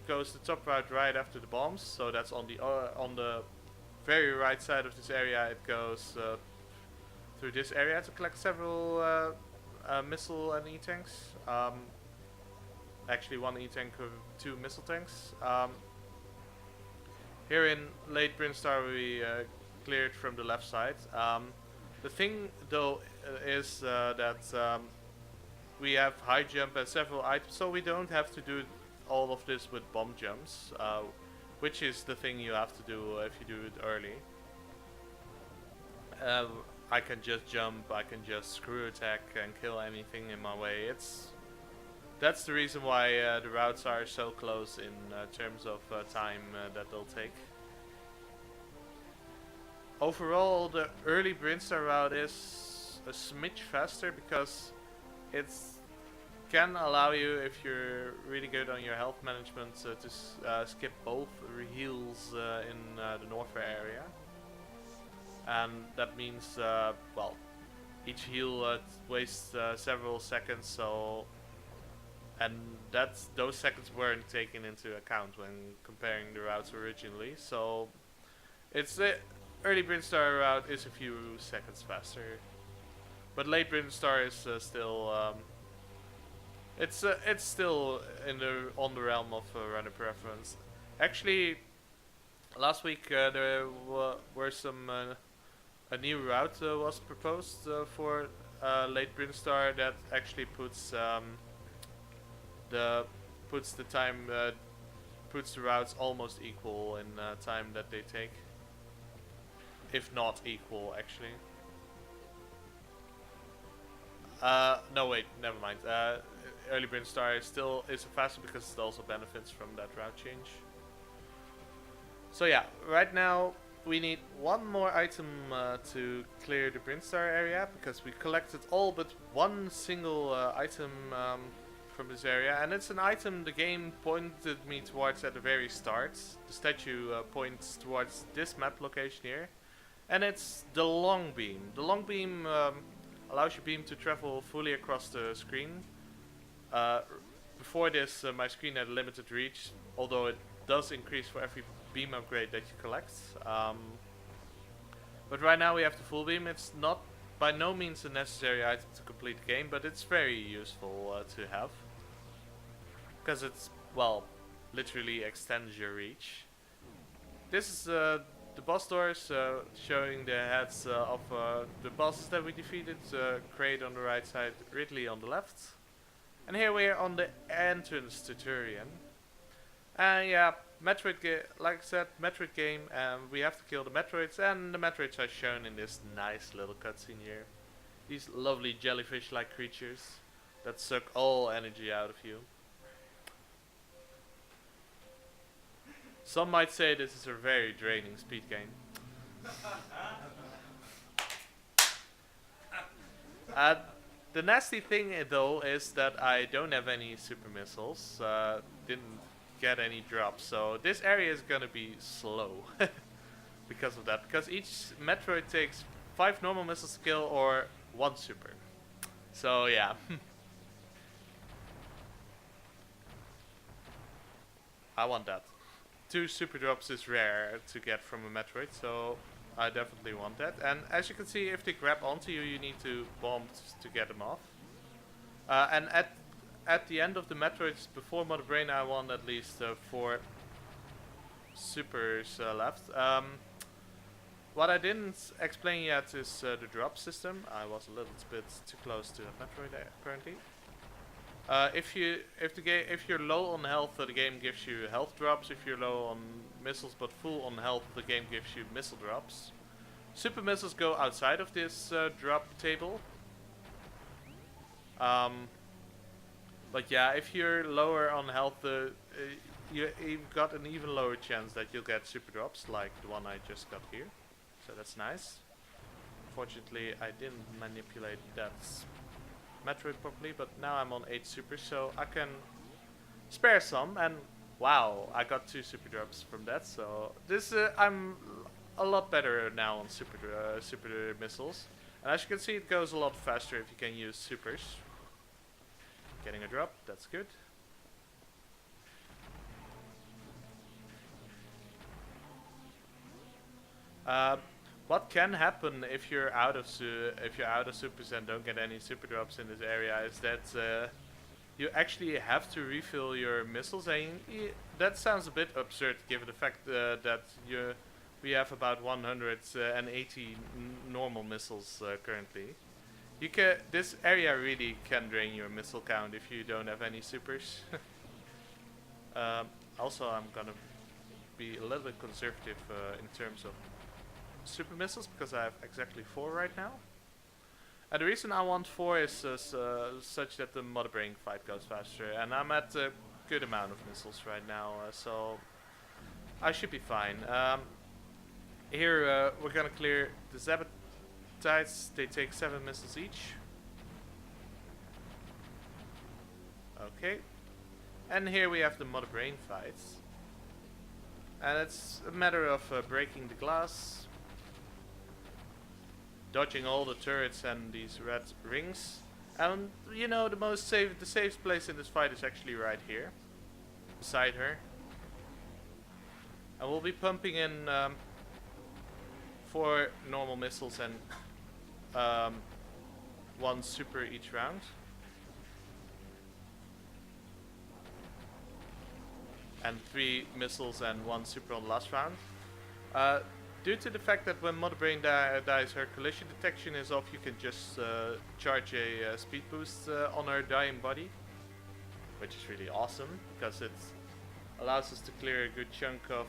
goes the top route right after the bombs, so that's on the very right side of this area. It goes through this area to collect several missile and E-tanks. Actually 1 E-tank or 2 missile tanks. Here in late Brinstar we cleared from the left side. The thing though is that we have high jump and several items, so we don't have to do all of this with bomb jumps, which is the thing you have to do if you do it early. I can just jump, I can just screw attack and kill anything in my way. That's the reason why the routes are so close in terms of time that they'll take. Overall, the early Brinstar route is a smidge faster because it's can allow you, if you're really good on your health management, to skip both heals in the Norfair area. And that means, well, each heal wastes several seconds, so... And those seconds weren't taken into account when comparing the routes originally, so... It's the early Brinstar route is a few seconds faster. But late Brinstar is still... It's still on the realm of runner preference. Actually, last week there were some a new route was proposed for late Brinstar that actually puts the routes almost equal in time that they take, if not equal actually. No wait, never mind. Early Brinstar is faster because it also benefits from that route change. So yeah, right now we need one more item to clear the Brinstar area, because we collected all but one single item from this area, and it's an item the game pointed me towards at the very start. The statue points towards this map location here, and it's the long beam. The long beam allows your beam to travel fully across the screen. Before this, my screen had limited reach, although it does increase for every beam upgrade that you collect. But right now we have the full beam. It's not by no means a necessary item to complete the game, but it's very useful to have. Because it's, well, literally extends your reach. This is the boss doors showing the heads of the bosses that we defeated. Kraid on the right side, Ridley on the left. And here we are on the entrance to Turian. Yeah, Metroid like I said, Metroid game, and we have to kill the Metroids, and the Metroids are shown in this nice little cutscene here. These lovely jellyfish-like creatures that suck all energy out of you. Some might say this is a very draining speed game. The nasty thing though is that I don't have any super missiles, didn't get any drops, so this area is gonna be slow because of that, because each Metroid takes 5 normal missiles to kill or 1 super. So yeah. I want that. 2 super drops is rare to get from a Metroid, so I definitely want that. And as you can see, if they grab onto you, you need to bomb to get them off. And at the end of the Metroids, before Mother Brain, I want at least 4 supers left. What I didn't explain yet is the drop system. I was a little bit too close to Metroid apparently. If you're low on health, the game gives you health drops. If you're low on missiles but full on health, the game gives you missile drops. Super missiles go outside of this drop table. But yeah, if you're lower on health, you've got an even lower chance that you'll get super drops, like the one I just got here. So that's nice. Fortunately, I didn't manipulate that Metroid properly, but now I'm on 8 supers, so I can spare some. And wow, I got 2 super drops from that. So this I'm a lot better now on super missiles. And as you can see, it goes a lot faster if you can use supers. Getting a drop, that's good. What can happen if you're out of supers and don't get any super drops in this area is that you actually have to refill your missiles, and that sounds a bit absurd given the fact that we have about 180 normal missiles currently. This area really can drain your missile count if you don't have any supers. Also, I'm gonna be a little bit conservative in terms of super missiles because I have exactly 4 right now. And the reason I want 4 is such that the Mother Brain fight goes faster, and I'm at a good amount of missiles right now, so I should be fine. Here we're gonna clear the Zabatites. They take 7 missiles each. Okay. And here we have the Mother Brain fights. And it's a matter of breaking the glass, dodging all the turrets and these red rings. And you know, the safest place in this fight is actually right here, beside her. And we'll be pumping in 4 normal missiles and 1 super each round. And 3 missiles and 1 super on the last round. Due to the fact that when Mother Brain dies, her collision detection is off, you can just charge a speed boost on her dying body, which is really awesome because it allows us to clear a good chunk of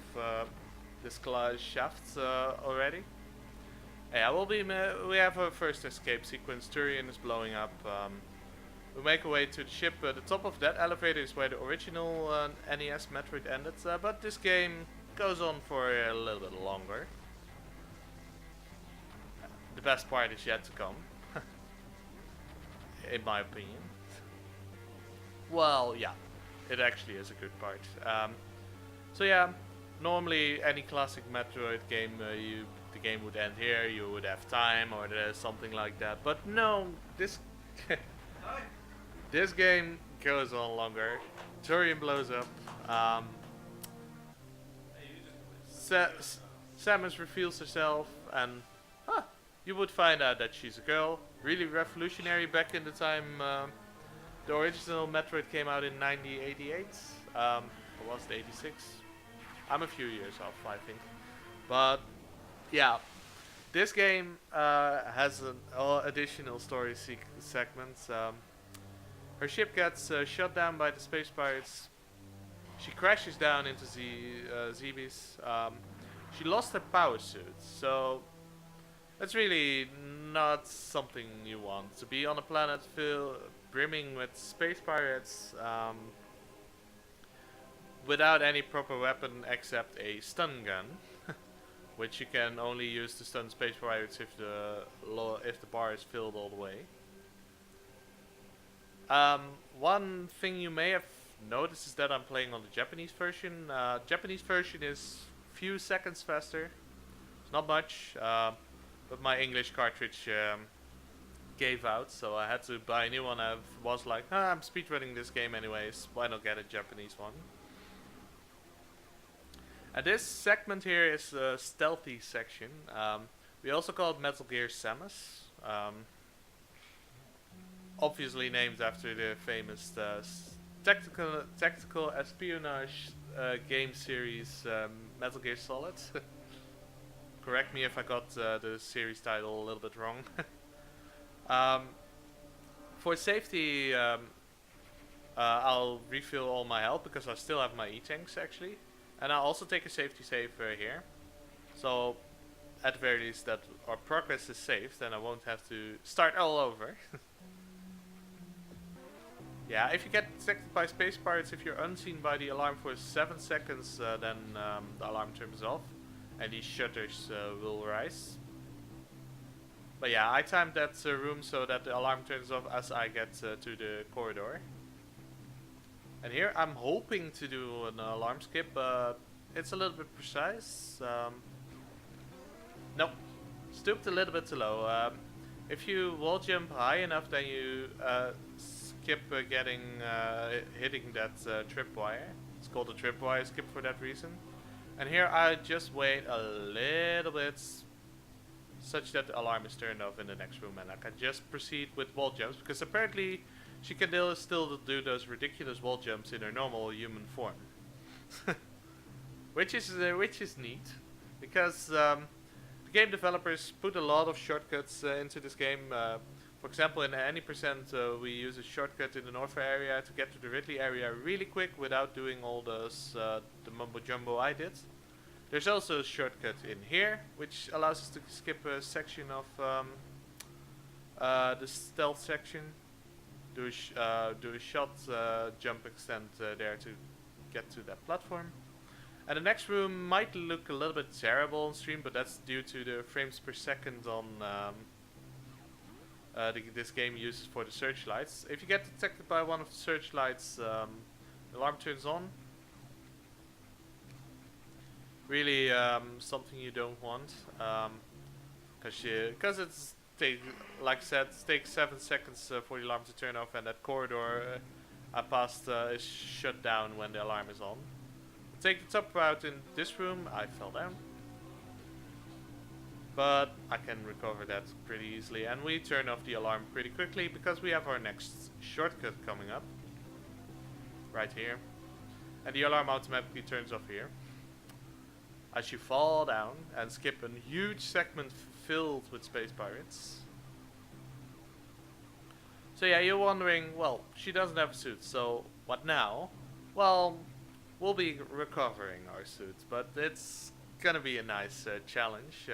this glass shaft already. Yeah, we have our first escape sequence. Turian is blowing up. We make our way to the ship. The top of that elevator is where the original NES Metroid ended, but this game goes on for a little bit longer. The best part is yet to come, in my opinion. Well, yeah, it actually is a good part. So yeah, normally any classic Metroid game, the game would end here, you would have time or something like that. But no, this this game goes on longer. Turian blows up. Samus reveals herself, and you would find out that she's a girl. Really revolutionary back in the time. The original Metroid came out in 1988. Or was it 86? I'm a few years off, I think. But yeah, this game has an additional story segments. Her ship gets shot down by the space pirates. She crashes down into Zebes. She lost her power suit, so that's really not something you want. To be on a planet brimming with space pirates without any proper weapon except a stun gun, which you can only use to stun space pirates if the bar is filled all the way. One thing you may have noticed is that I'm playing on the Japanese version. Japanese version is few seconds faster. It's not much, but my English cartridge gave out, so I had to buy a new one. I was like, I'm speedrunning this game anyways, why not get a Japanese one? And this segment here is the stealthy section. We also call it Metal Gear Samus. Obviously named after the famous tactical espionage game series Metal Gear Solid. Correct me if I got the series title a little bit wrong. For safety, I'll refill all my health because I still have my E-tanks actually. And I'll also take a safety save here. So, at the very least that our progress is saved and I won't have to start all over. Yeah, if you get detected by space pirates, if you're unseen by the alarm for 7 seconds, then the alarm turns off. And these shutters will rise. But yeah, I timed that room so that the alarm turns off as I get to the corridor. And here I'm hoping to do an alarm skip, but it's a little bit precise. Nope, stooped a little bit too low. If you wall jump high enough, then you skip hitting that tripwire. It's called a tripwire skip for that reason. And here I just wait a little bit, such that the alarm is turned off in the next room, and I can just proceed with wall jumps, because apparently she can still do those ridiculous wall jumps in her normal human form. which is neat, because the game developers put a lot of shortcuts into this game. For example, in any percent, we use a shortcut in the North area to get to the Ridley area really quick without doing all those the mumbo jumbo I did. There's also a shortcut in here, which allows us to skip a section of the stealth section. Do a shot jump extent there to get to that platform. And the next room might look a little bit terrible on stream, but that's due to the frames per second on this game uses for the searchlights. If you get detected by one of the searchlights, the alarm turns on. Really something you don't want, because it's like I said, it takes 7 seconds for the alarm to turn off, and that corridor I passed is shut down when the alarm is on. Take the top route in this room. I fell down, but I can recover that pretty easily, and we turn off the alarm pretty quickly because we have our next shortcut coming up right here, and the alarm automatically turns off here as you fall down and skip a huge segment filled with space pirates. So yeah, you're wondering, well, she doesn't have a suit, so what now? Well, we'll be recovering our suits, but it's gonna be a nice challenge.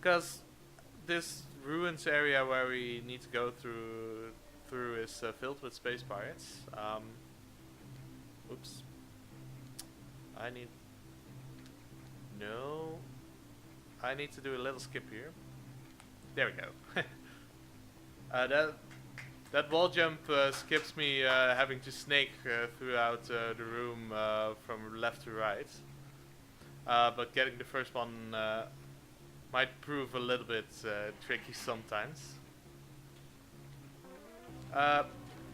Because this ruins area where we need to go through is filled with space pirates. Oops. I need to do a little skip here. There we go. That wall jump skips me having to snake throughout the room from left to right. But getting the first one might prove a little bit tricky sometimes.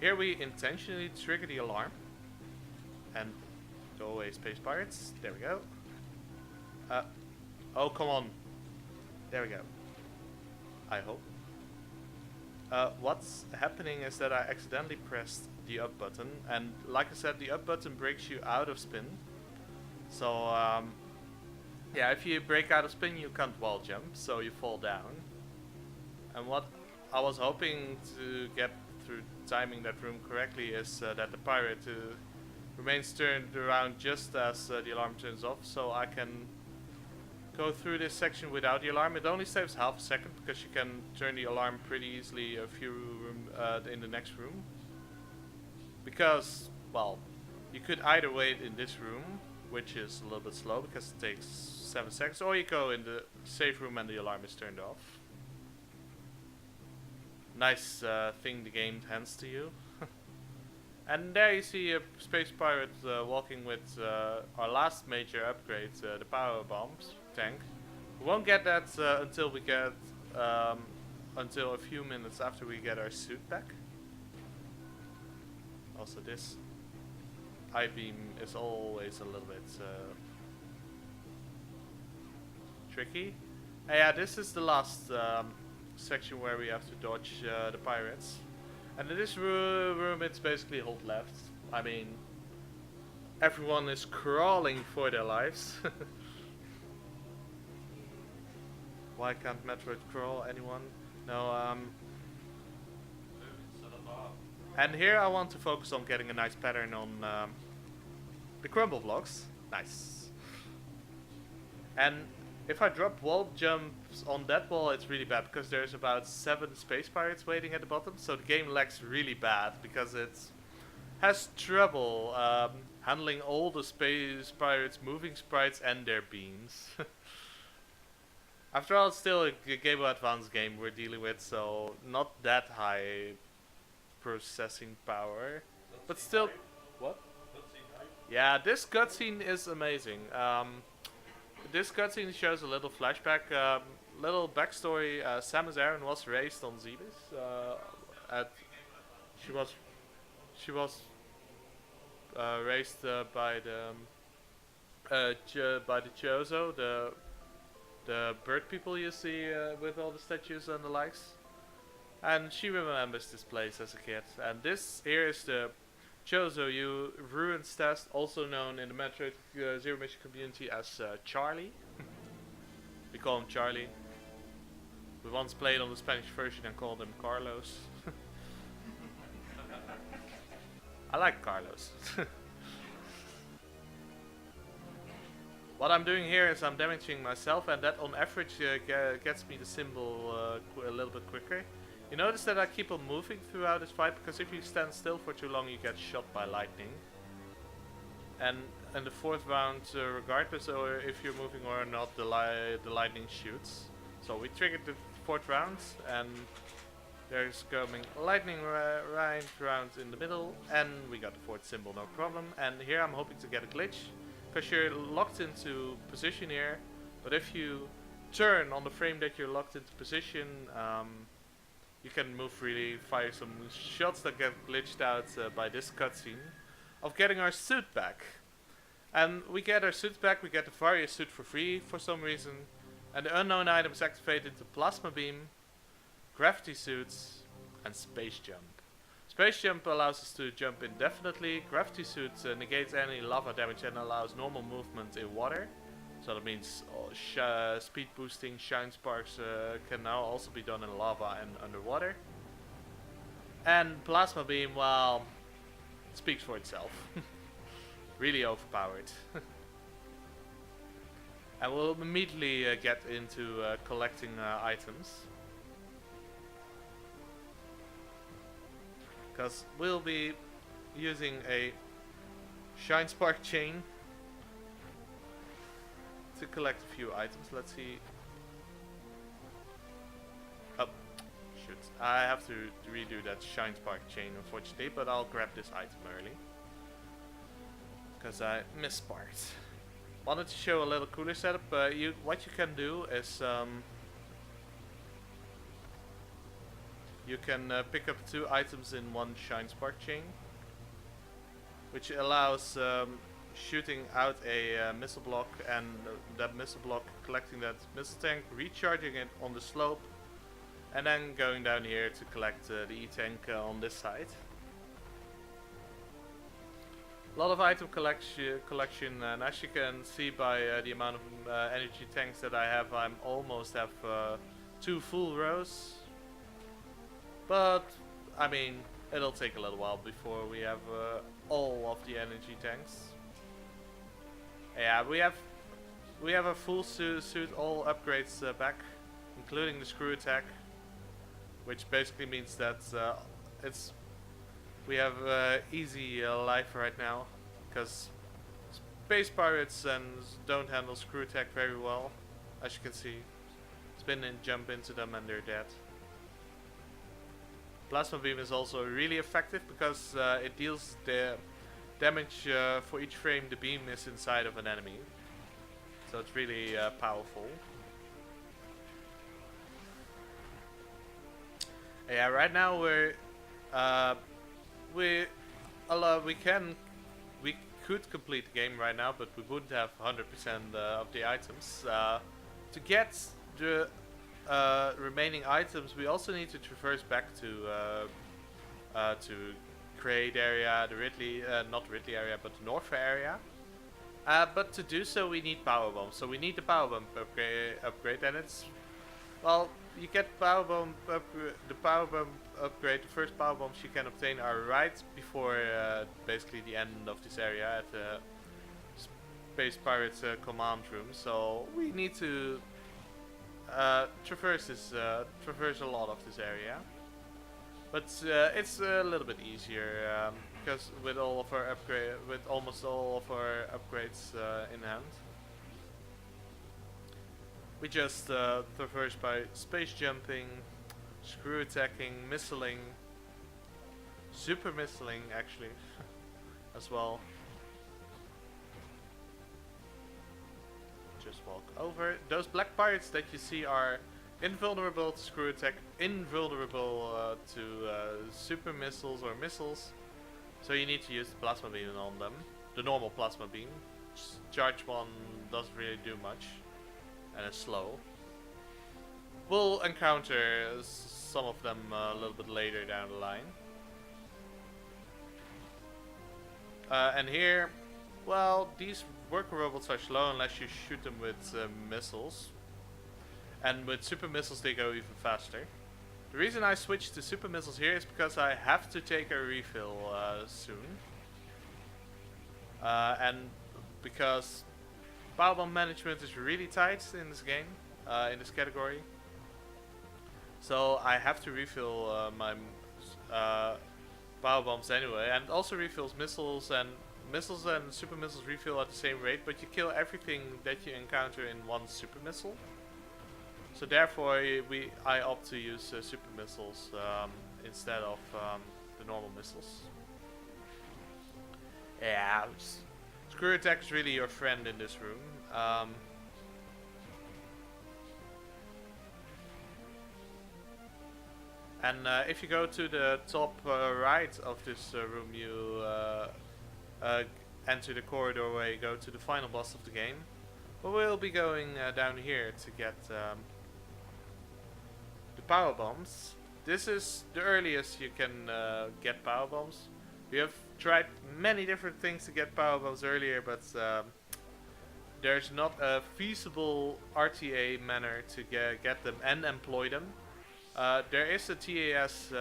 Here we intentionally trigger the alarm, and Go away, space pirates. There we go. Oh, come on. There we go. I hope. What's happening is that I accidentally pressed the up button, and like I said, the up button breaks you out of spin. So yeah, if you break out of spin, you can't wall jump, so you fall down. And what I was hoping to get through timing that room correctly is that the pirate remains turned around just as the alarm turns off, so I can go through this section without the alarm. It only saves half a second because you can turn the alarm pretty easily a few in the next room. Because, well, you could either wait in this room, which is a little bit slow because it takes 7 seconds, or you go in the safe room and the alarm is turned off. Nice thing the game hands to you. And there you see a space pirate walking with our last major upgrade, the power bombs tank. We won't get that until we get until a few minutes after we get our suit back. Also, this I-beam is always a little bit tricky. Yeah, this is the last section where we have to dodge the pirates. And in this room it's basically hold left. I mean, everyone is crawling for their lives. Why can't Metroid crawl? Anyone? No, and here I want to focus on getting a nice pattern on the crumble blocks. Nice. And if I drop wall jumps on that wall, it's really bad because there's about 7 space pirates waiting at the bottom. So the game lags really bad because it has trouble handling all the space pirates, moving sprites, and their beams. After all, it's still a Game Boy Advance game we're dealing with, so not that high processing power, but still. What? Yeah, this cutscene is amazing. This cutscene shows a little flashback, little backstory. Samus Aran was raised on Zebes. She was raised by the Chozo, the bird people you see with all the statues and the likes. And she remembers this place as a kid. And this here is the Chozo you Ruins test, also known in the Metroid Zero Mission community as Charlie. We call him Charlie. We once played on the Spanish version and called him Carlos. I like Carlos. What I'm doing here is I'm damaging myself, and that on average gets me the symbol a little bit quicker. You notice that I keep on moving throughout this fight, because if you stand still for too long you get shot by lightning. And in the 4th round, regardless or if you're moving or not, the lightning shoots. So we triggered the 4th round, and there's coming lightning right round in the middle, and we got the 4th symbol, no problem. And here I'm hoping to get a glitch, because you're locked into position here, but if you turn on the frame that you're locked into position, you can move freely, fire some shots that get glitched out by this cutscene of getting our suit back. And we get our suit back, we get the Varia suit for free for some reason, and the unknown items activate into Plasma Beam, Gravity Suits, and Space Jump. Space Jump allows us to jump indefinitely, Gravity Suit negates any lava damage and allows normal movement in water. So that means speed boosting, shine sparks can now also be done in lava and underwater. And Plasma Beam, well, speaks for itself. Really overpowered. And we'll immediately get into collecting items. Because we'll be using a shine spark chain to collect a few items. Let's see. Oh, shoot. I have to redo that shine spark chain, unfortunately, but I'll grab this item early. Because I missparked. Wanted to show a little cooler setup. What you can do is you can pick up 2 items in one shine spark chain, which allows shooting out a missile block, and that missile block collecting that missile tank, recharging it on the slope, and then going down here to collect the E-tank on this side. A lot of item collection, and as you can see by the amount of energy tanks that I have, I'm almost have 2 full rows. But I mean, it'll take a little while before we have all of the energy tanks. Yeah, we have a full suit, all upgrades back, including the screw attack, which basically means that we have easy life right now, because space pirates don't handle screw attack very well, as you can see. Spin and jump into them and they're dead. Plasma beam is also really effective because it deals the damage for each frame the beam is inside of an enemy. So it's really powerful. Yeah, right now we could complete the game right now, but we wouldn't have 100% of the items. To get the remaining items, we also need to traverse back to Crate area, the Ridley, not Ridley area, but the North area. But to do so, we need power bombs. So we need the power bomb upgrade, and it's, well, you get the power bomb upgrade. The first power bombs you can obtain are right before basically the end of this area at the Space Pirates command room. So we need to traverse a lot of this area, but it's a little bit easier because with almost all of our upgrades in hand, we just traverse by space jumping, screw attacking, missiling, super missiling actually as well. Just walk over. Those black pirates that you see are invulnerable to screw attack, invulnerable to super missiles or missiles. So you need to use the plasma beam on them. The normal plasma beam. Charge one doesn't really do much, and it's slow. We'll encounter some of them a little bit later down the line. And here, well, these worker robots are slow unless you shoot them with missiles. And with super missiles they go even faster. The reason I switched to super missiles here is because I have to take a refill soon. And because power bomb management is really tight in this game, in this category. So I have to refill my power bombs anyway, and also refills missiles and super missiles refill at the same rate, but you kill everything that you encounter in one super missile. So therefore I opt to use super missiles instead of the normal missiles. Yeah, screw attack is really your friend in this room. And if you go to the top right of this room, you enter the corridor where you go to the final boss of the game. But we'll be going down here to get the power bombs. This is the earliest you can get power bombs. We have tried many different things to get power bombs earlier, but there's not a feasible RTA manner to get them and employ them. There is a TAS,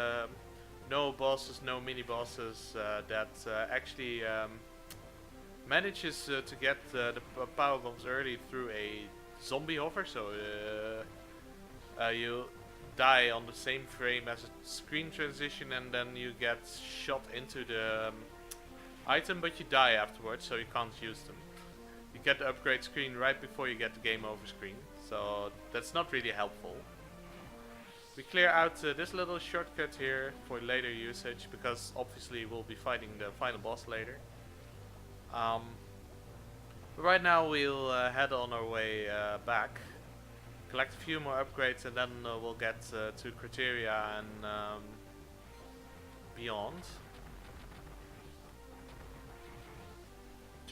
no bosses, no mini bosses, that actually manages to get the power bombs early through a zombie hover. So you die on the same frame as a screen transition, and then you get shot into the item, but you die afterwards, so you can't use them. You get the upgrade screen right before you get the game over screen, so that's not really helpful. We clear out this little shortcut here for later usage, because obviously we'll be fighting the final boss later. But right now we'll head on our way back, collect a few more upgrades, and then we'll get to Criteria and beyond.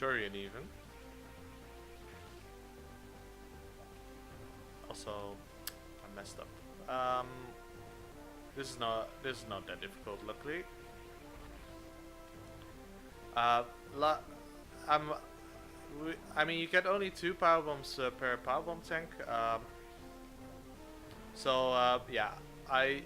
Turian even. Also, I messed up. This is not that difficult, luckily. I mean, you get only 2 power bombs per power bomb tank. Yeah, I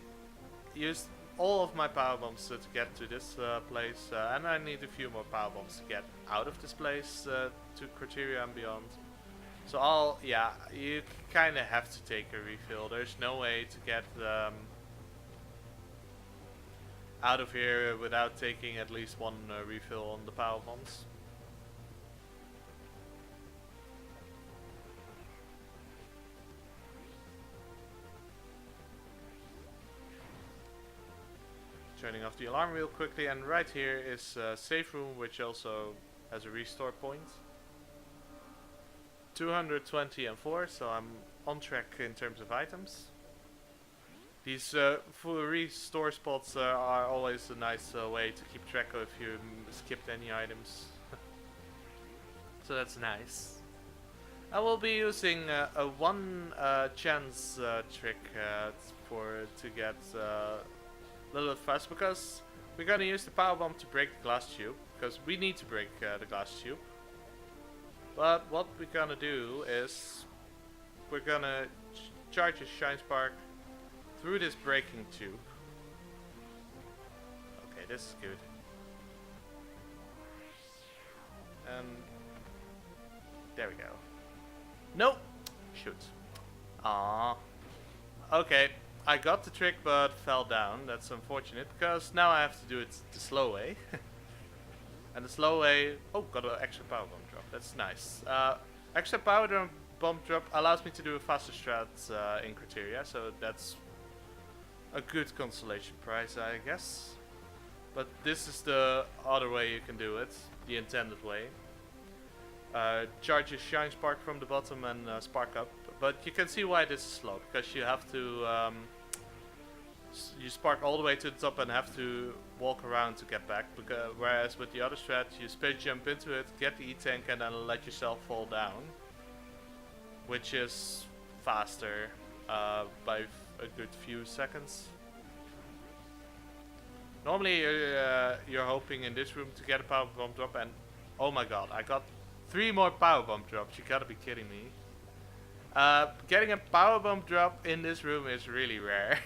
used all of my power bombs to get to this place, and I need a few more power bombs to get out of this place to Criteria and beyond. So you kind of have to take a refill. There's no way to get out of here without taking at least 1 refill on the power bombs. Turning off the alarm real quickly, and right here is a safe room which also has a restore point. 220 and 4, so I'm on track in terms of items. These full restore spots are always a nice way to keep track of if you skipped any items. So that's nice. I will be using a 1 chance trick to get a little bit fast, because we're gonna use the power bomb to break the glass tube, because we need to break the glass tube. But what we're gonna do is we're gonna charge a shine spark through this breaking tube. Okay, this is good. And there we go. Nope. Shoot. Ah. Okay. I got the trick but fell down. That's unfortunate, because now I have to do it the slow way. And the slow way... Oh, got an extra power bomb drop. That's nice. Extra power bomb drop allows me to do a faster strat in Criteria, so that's a good consolation prize, I guess. But this is the other way you can do it, the intended way. Charge a shine spark from the bottom and spark up. But you can see why this is slow, because you have to you spark all the way to the top and have to walk around to get back. Whereas with the other strat, you space jump into it, get the E-tank, and then let yourself fall down, which is faster by a good few seconds. Normally you're hoping in this room to get a power bomb drop, and oh my god, I got 3 more power bomb drops. You gotta be kidding me. Getting a power bomb drop in this room is really rare.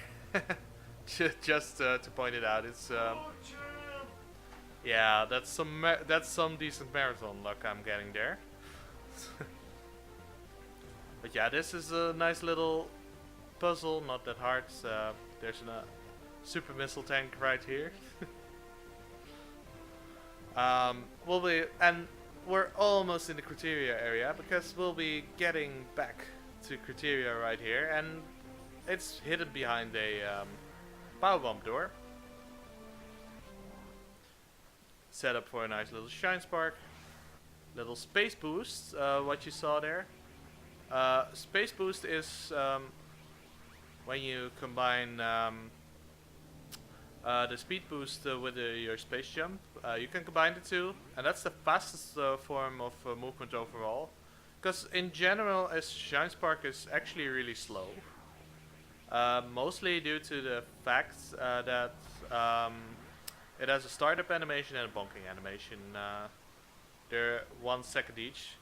Just to point it out, it's yeah, that's some decent marathon luck I'm getting there. But yeah, this is a nice little puzzle, not that hard. There's a super missile tank right here. We're almost in the Criteria area, because we'll be getting back to Criteria right here, and it's hidden behind a power bomb door. Set up for a nice little shine spark, little space boost. What you saw there. Space boost is when you combine the speed boost with your space jump. You can combine the two, and that's the fastest form of movement overall. Because in general, a shine spark is actually really slow. Mostly due to the fact that it has a startup animation and a bonking animation. They're 1 second each.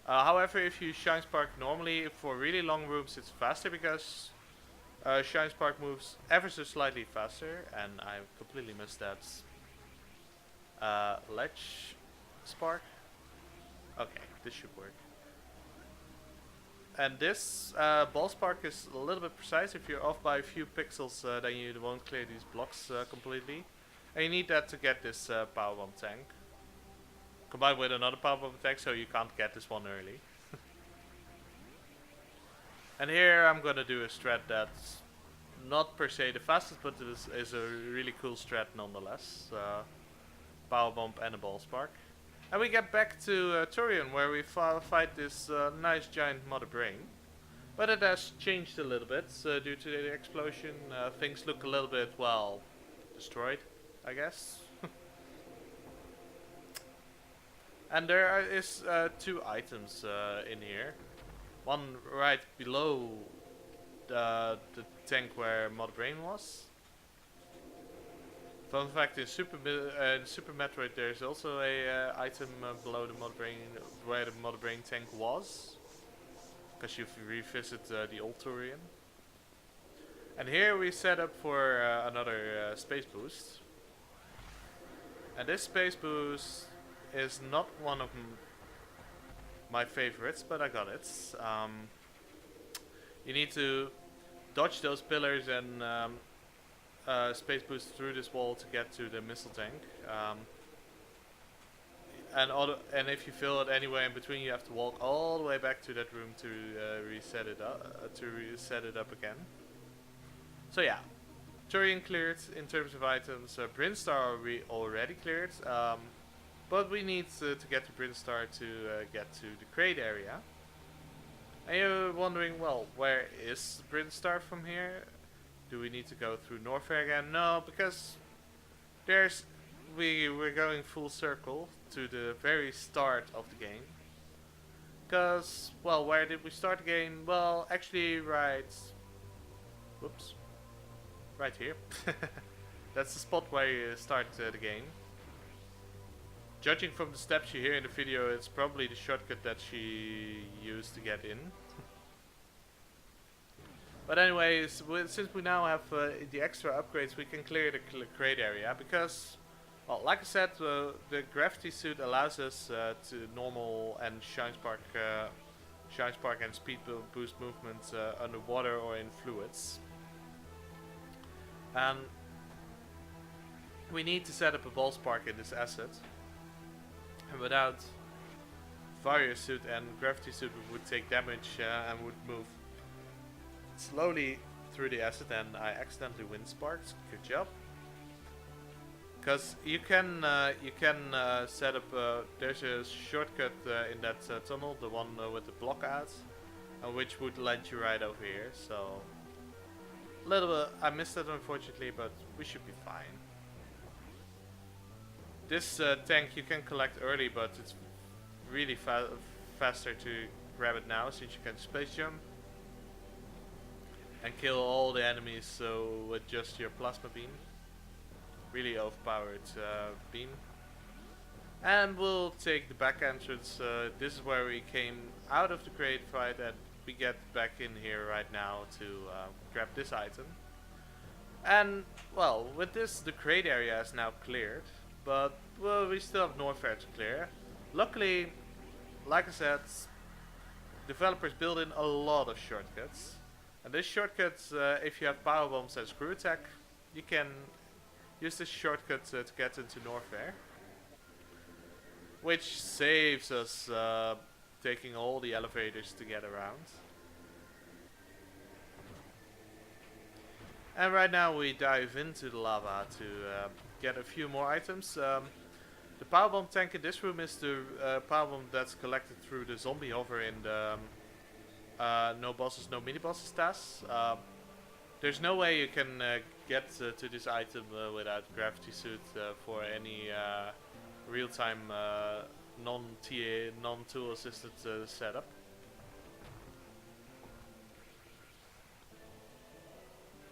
However, if you shine spark normally for really long rooms, it's faster, because shine spark moves ever so slightly faster, and I completely missed that. Ledge spark. Okay, this should work. And this ball spark is a little bit precise. If you're off by a few pixels, then you won't clear these blocks completely. And you need that to get this power bomb tank. Combined with another power bomb tank, so you can't get this one early. And here I'm gonna do a strat that's not per se the fastest, but it is a really cool strat nonetheless. Power bomb and a ball spark. And we get back to Turian, where we fight this nice giant mother brain. But it has changed a little bit due to the explosion. Things look a little bit, well, destroyed, I guess. And is two items in here. One right below the tank where Mother Brain was. Fun fact: in Super Metroid, there's also a item below the Mother Brain, where the Mother Brain tank was, because you revisit the old Turian. And here we set up for another space boost. And this space boost is not one of my favorites, but I got it. You need to dodge those pillars and space boost through this wall to get to the missile tank. And if you fail it anywhere in between, you have to walk all the way back to that room to reset it up again. So yeah, Turian cleared in terms of items. Brinstar we already cleared, but we need to get to Brinstar to get to the crate area. And you're wondering, well, where is Brinstar from here? Do we need to go through Norfair again? No, because we're going full circle to the very start of the game. Because, well, where did we start the game? Well, actually, right here. That's the spot where you start the game. Judging from the steps you hear in the video, it's probably the shortcut that she used to get in. But anyways, since we now have the extra upgrades, we can clear the crate area because, well, like I said, the gravity suit allows us to normal and shine spark and speed boost movements underwater or in fluids. And we need to set up a ball spark in this asset. And without Varrior suit and gravity suit, we would take damage and would move slowly through the asset, and I accidentally win sparks. Good job. Because you can set up. There's a shortcut in that tunnel, the one with the block out, which would land you right over here. So a little bit, I missed it unfortunately, but we should be fine. This tank you can collect early, but it's really faster to grab it now since you can space jump and kill all the enemies with just your plasma beam. Really overpowered beam. And we'll take the back entrance. This is where we came out of the crate fight, and we get back in here right now to grab this item. And well, with this the crate area is now cleared, but well, we still have Norfair to clear. Luckily, like I said, developers build in a lot of shortcuts. And this shortcut, if you have power bombs and screw attack, you can use this shortcut to get into Norfair, which saves us taking all the elevators to get around. And right now we dive into the lava to get a few more items. The power bomb tank in this room is the power bomb that's collected through the zombie hover in the no bosses, no mini bosses task. There's no way you can get to this item without gravity suit for any real-time non-TA, non-tool assisted setup.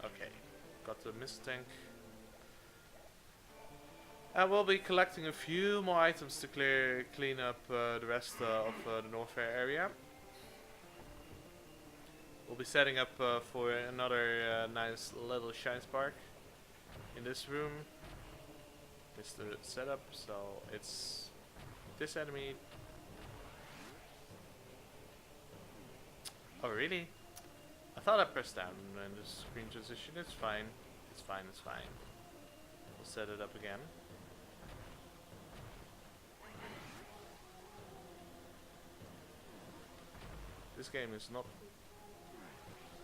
Okay, got the mist tank. And we'll be collecting a few more items to clean up the rest of the Norfair area. We'll be setting up for another nice little shine spark in this room. It's the setup, so it's this enemy. Oh really? I thought I pressed down in the screen transition. It's fine. It's fine. It's fine. We'll set it up again. This game is not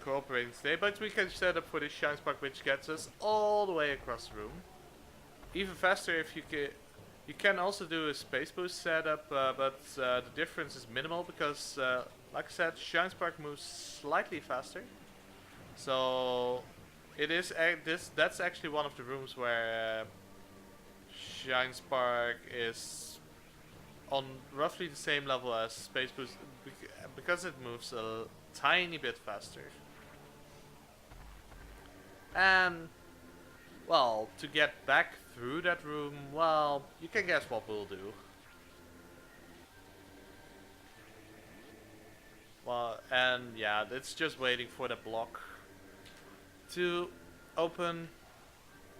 cooperating today, but we can set up for this shine spark, which gets us all the way across the room. Even faster if you can. You can also do a space boost setup, but the difference is minimal because, like I said, shine spark moves slightly faster. So it is that's actually one of the rooms where shine spark is on roughly the same level as Space Boost because it moves a tiny bit faster. And well, to get back through that room, well, you can guess what we'll do. Well, and yeah, it's just waiting for the block to open,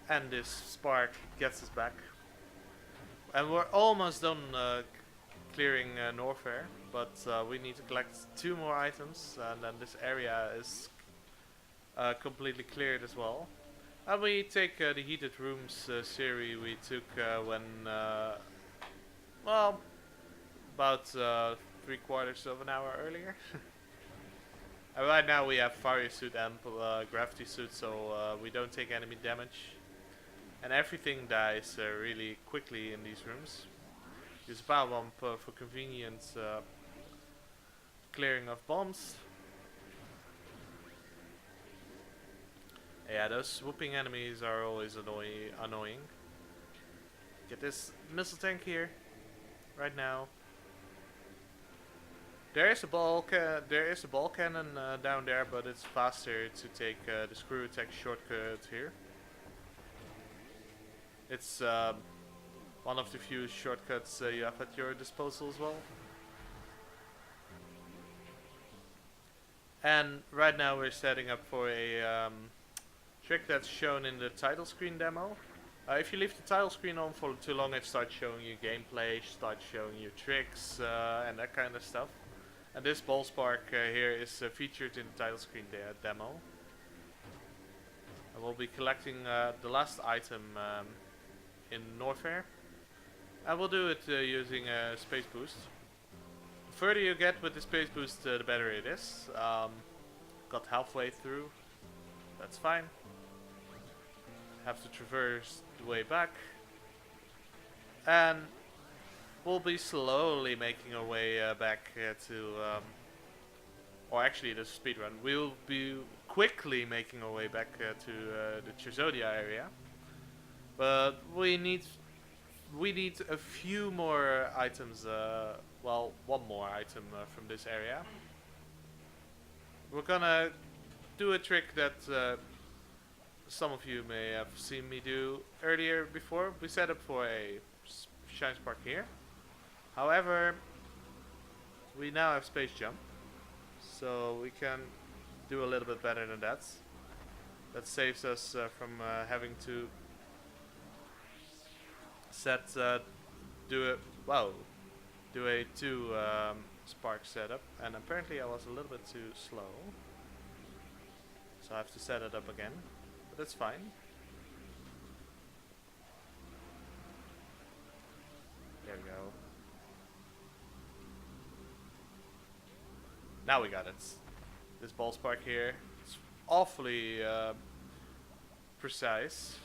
and this spark gets us back. And we're almost done clearing Norfair, but we need to collect 2 more items, and then this area is completely cleared as well. And we take the heated rooms series we took when, well, about 3/4 of an hour earlier. And right now we have fire suit and gravity suit, so we don't take enemy damage. And everything dies really quickly in these rooms. Use a power bomb for convenient clearing of bombs. Yeah, those swooping enemies are always annoying. Get this missile tank here, right now. There is a ball cannon down there, but it's faster to take the screw attack shortcut here. It's one of the few shortcuts you have at your disposal as well. And right now we're setting up for a trick that's shown in the title screen demo. If you leave the title screen on for too long, it starts showing you gameplay, starts showing you tricks and that kind of stuff. And this ball spark here is featured in the title screen demo. And we'll be collecting the last item in Norfair. And we'll do it using a space boost. The further you get with the space boost, the better it is. Got halfway through. That's fine. Have to traverse the way back. And we'll be slowly making our way back to... or actually, the speedrun. We'll be quickly making our way back to the Chizodia area. But we need a few more items, well, one more item from this area. We're gonna do a trick that some of you may have seen me do earlier before. We set up for a shine spark here. However, we now have space jump, so we can do a little bit better than that. That saves us from having to do a 2 spark setup, and apparently I was a little bit too slow, so I have to set it up again, but that's fine. There we go. Now we got it. This ball spark here, it's awfully precise.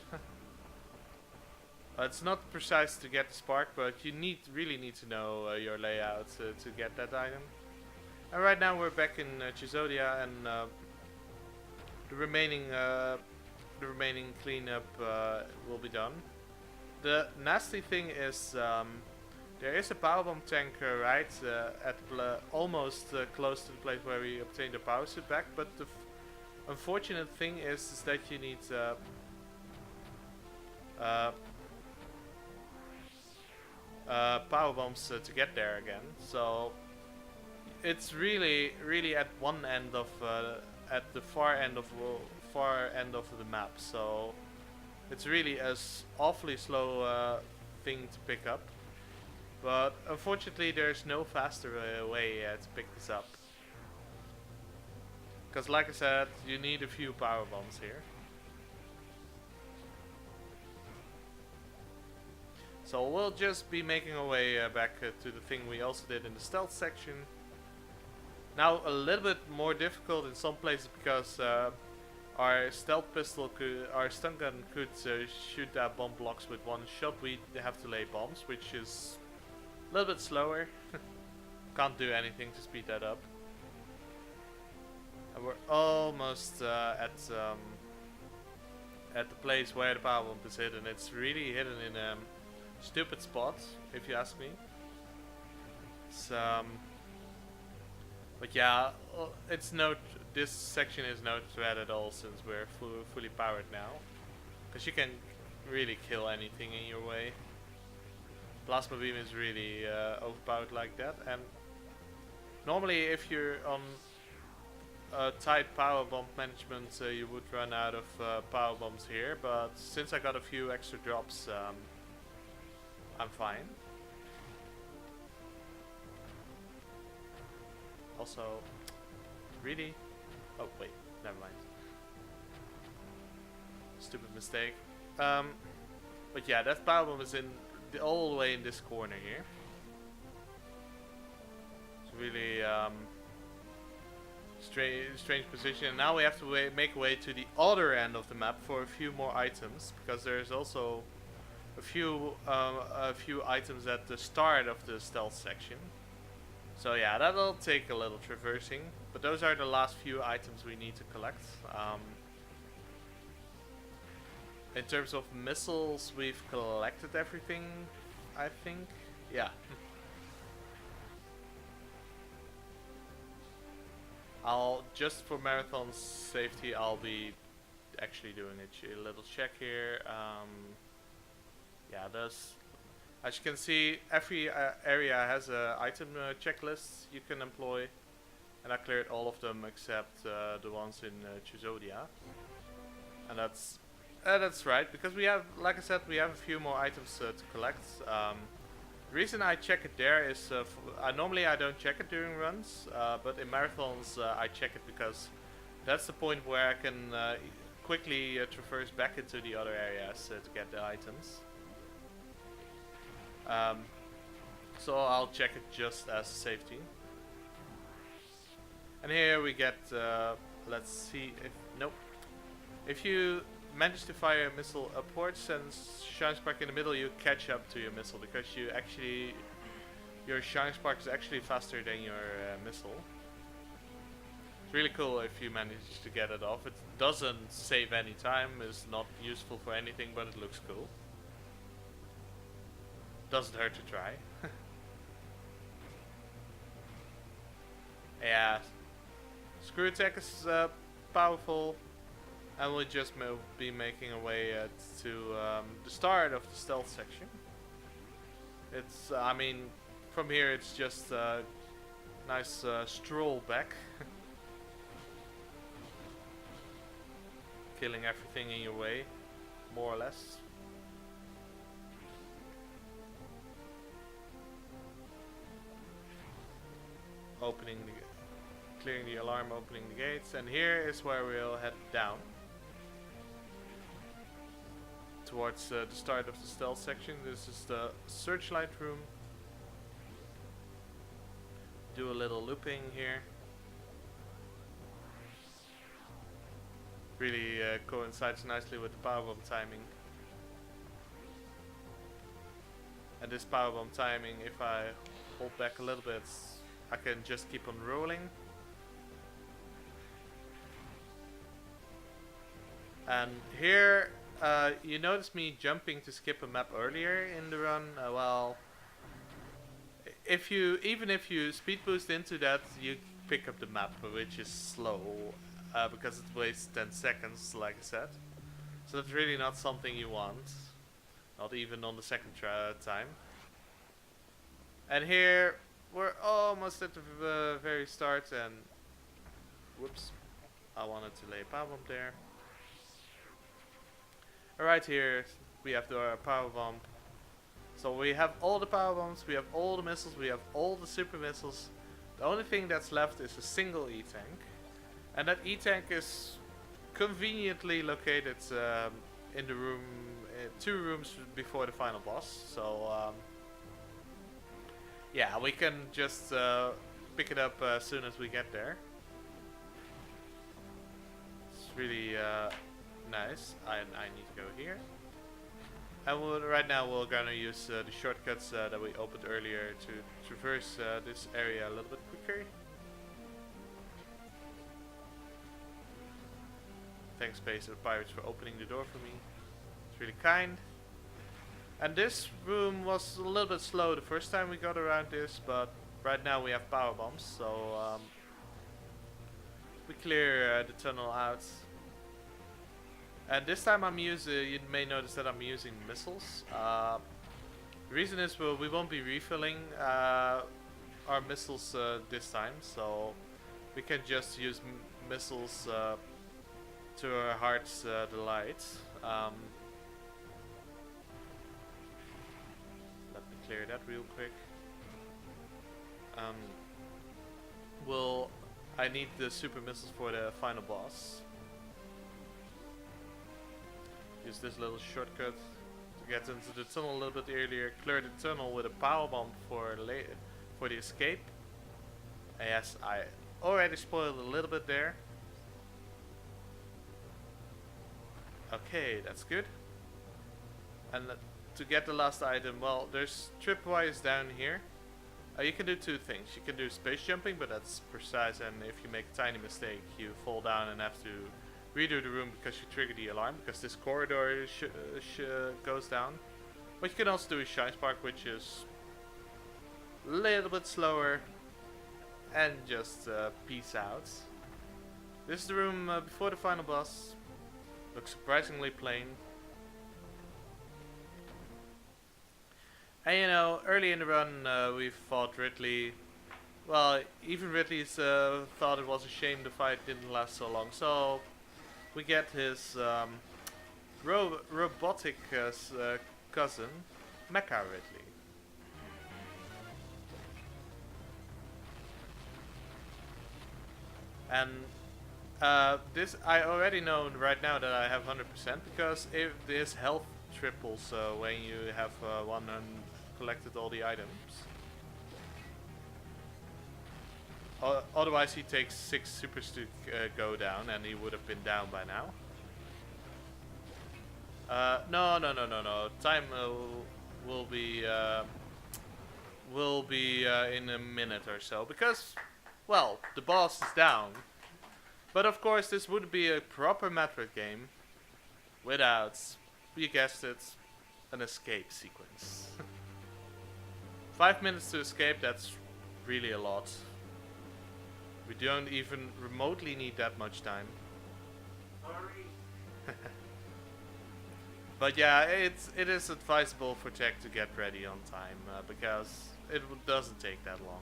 It's not precise to get the spark, but you really need to know your layout to get that item. And right now we're back in Chizodia, and the remaining cleanup will be done. The nasty thing is there is a power bomb tank right at almost close to the place where we obtained the power suit back, but the unfortunate thing is that you need power bombs to get there again. So it's really at one end of at the far end of the map. So it's really a awfully slow thing to pick up. But unfortunately, there's no faster way to pick this up. Because, like I said, you need a few power bombs here. So we'll just be making our way back to the thing we also did in the stealth section. Now a little bit more difficult in some places because our stealth pistol, our stun gun could shoot out bomb blocks with one shot. We have to lay bombs, which is a little bit slower. Can't do anything to speed that up. And we're almost at the place where the power bomb is hidden. It's really hidden in stupid spot, if you ask me. But yeah, it's this section is no threat at all since we're fully powered now. Because you can really kill anything in your way. Plasma beam is really overpowered like that. And normally if you're on tight power bomb management, you would run out of power bombs here. But since I got a few extra drops, I'm fine. Also, really? Oh wait, never mind. Stupid mistake. But yeah, that power bomb is all the way in this corner here. It's really strange position. And now we have to make a way to the other end of the map for a few more items, because there's also a few items at the start of the stealth section. So yeah, that'll take a little traversing, but those are the last few items we need to collect. In terms of missiles, we've collected everything, I think. Yeah. Just for marathon safety, I'll be actually doing a little check here. Yeah, as you can see, every area has a item checklist you can employ, and I cleared all of them except the ones in Chuzodia. And that's right, because we have, like I said, we have a few more items to collect. The reason I check it there is, normally I don't check it during runs, but in marathons I check it because that's the point where I can quickly traverse back into the other areas to get the items. So I'll check it just as safety. And here we get, let's see if, nope. If you manage to fire a missile upwards and shine spark in the middle, you catch up to your missile, because your shine spark is actually faster than your missile. It's really cool if you manage to get it off. It doesn't save any time, it's not useful for anything, but it looks cool. Doesn't hurt to try. Yeah, screw attack is powerful, and we'll just be making our way to the start of the stealth section. It's, I mean, from here it's just a nice stroll back. Killing everything in your way, more or less. Clearing the alarm, opening the gates, and here is where we'll head down towards the start of the stealth section. This is the searchlight room. Do a little looping here. Really coincides nicely with the powerbomb timing. And this powerbomb timing, if I hold back a little bit, I can just keep on rolling. And here, you notice me jumping to skip a map earlier in the run. Well, even if you speed boost into that, you pick up the map, which is slow, because it wastes 10 seconds, like I said. So that's really not something you want, not even on the second time. And here, we're almost at the very start, and whoops, I wanted to lay a power bomb there. Right here we have the power bomb. So we have all the power bombs, we have all the missiles, we have all the super missiles. The only thing that's left is a single E-tank, and that E-tank is conveniently located in the room, 2 rooms before the final boss. So yeah, we can just pick it up as soon as we get there. It's really nice. I need to go here. And right now we're gonna use the shortcuts that we opened earlier to traverse this area a little bit quicker. Thanks, Space of Pirates, for opening the door for me. It's really kind. And this room was a little bit slow the first time we got around this, but right now we have power bombs, so we clear the tunnel out. And this time you may notice that I'm using missiles. The reason is we won't be refilling our missiles this time, so we can just use missiles to our heart's delight. Let me clear that real quick. I need the super missiles for the final boss. Use this little shortcut to get into the tunnel a little bit earlier. Clear the tunnel with a power bomb for the escape. Yes, I already spoiled a little bit there. Okay, that's good. And to get the last item, well, there's tripwires down here. You can do two things. You can do space jumping, but that's precise, and if you make a tiny mistake, you fall down and have to redo the room because you trigger the alarm, because this corridor goes down. But you can also do a Shine Spark, which is a little bit slower, and just peace out. This is the room before the final boss. Looks surprisingly plain. And you know, early in the run we fought Ridley. Well, even Ridley's thought it was a shame the fight didn't last so long. So we get his robotic cousin, Mecha Ridley. And this I already know right now that I have 100% because if this health triples when you have collected all the items. Otherwise he takes 6 supers to go down, and he would have been down by now. No. Time will be in a minute or so, because, well, the boss is down. But of course this would be a proper Metroid game without, you guessed it, an escape sequence. 5 minutes to escape, that's really a lot. We don't even remotely need that much time. Sorry. But yeah, it is advisable for tech to get ready on time because it doesn't take that long.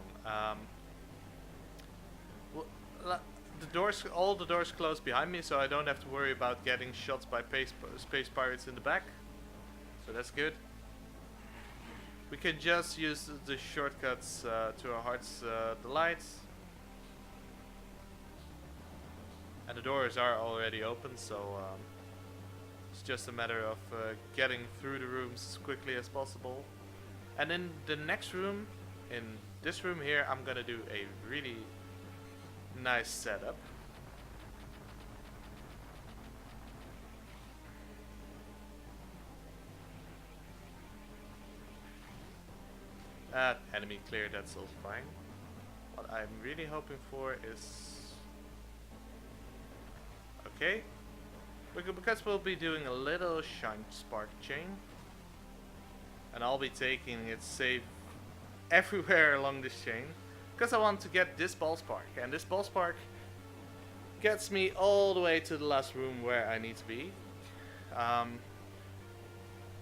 All the doors close behind me, so I don't have to worry about getting shots by space pirates in the back. So that's good. We can just use the shortcuts to our heart's delight. And the doors are already open, so it's just a matter of getting through the rooms as quickly as possible. And in the next room, in this room here, I'm gonna do a really nice setup. Enemy clear, that's also fine. What I'm really hoping for is... Okay. Because we'll be doing a little Shine Spark chain. And I'll be taking it safe everywhere along this chain. Because I want to get this ball spark. And this ball spark gets me all the way to the last room where I need to be.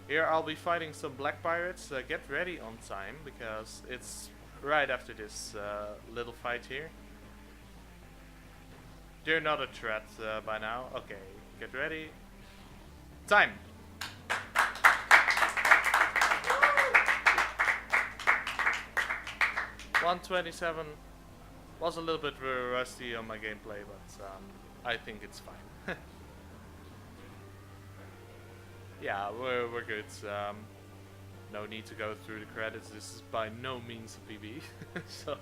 Here I'll be fighting some black pirates. Get ready on time, because it's right after this little fight here. They're not a threat by now. Okay, get ready. Time! 127 was a little bit rusty on my gameplay, but I think it's fine. Yeah, we're good. No need to go through the credits. This is by no means a PB. So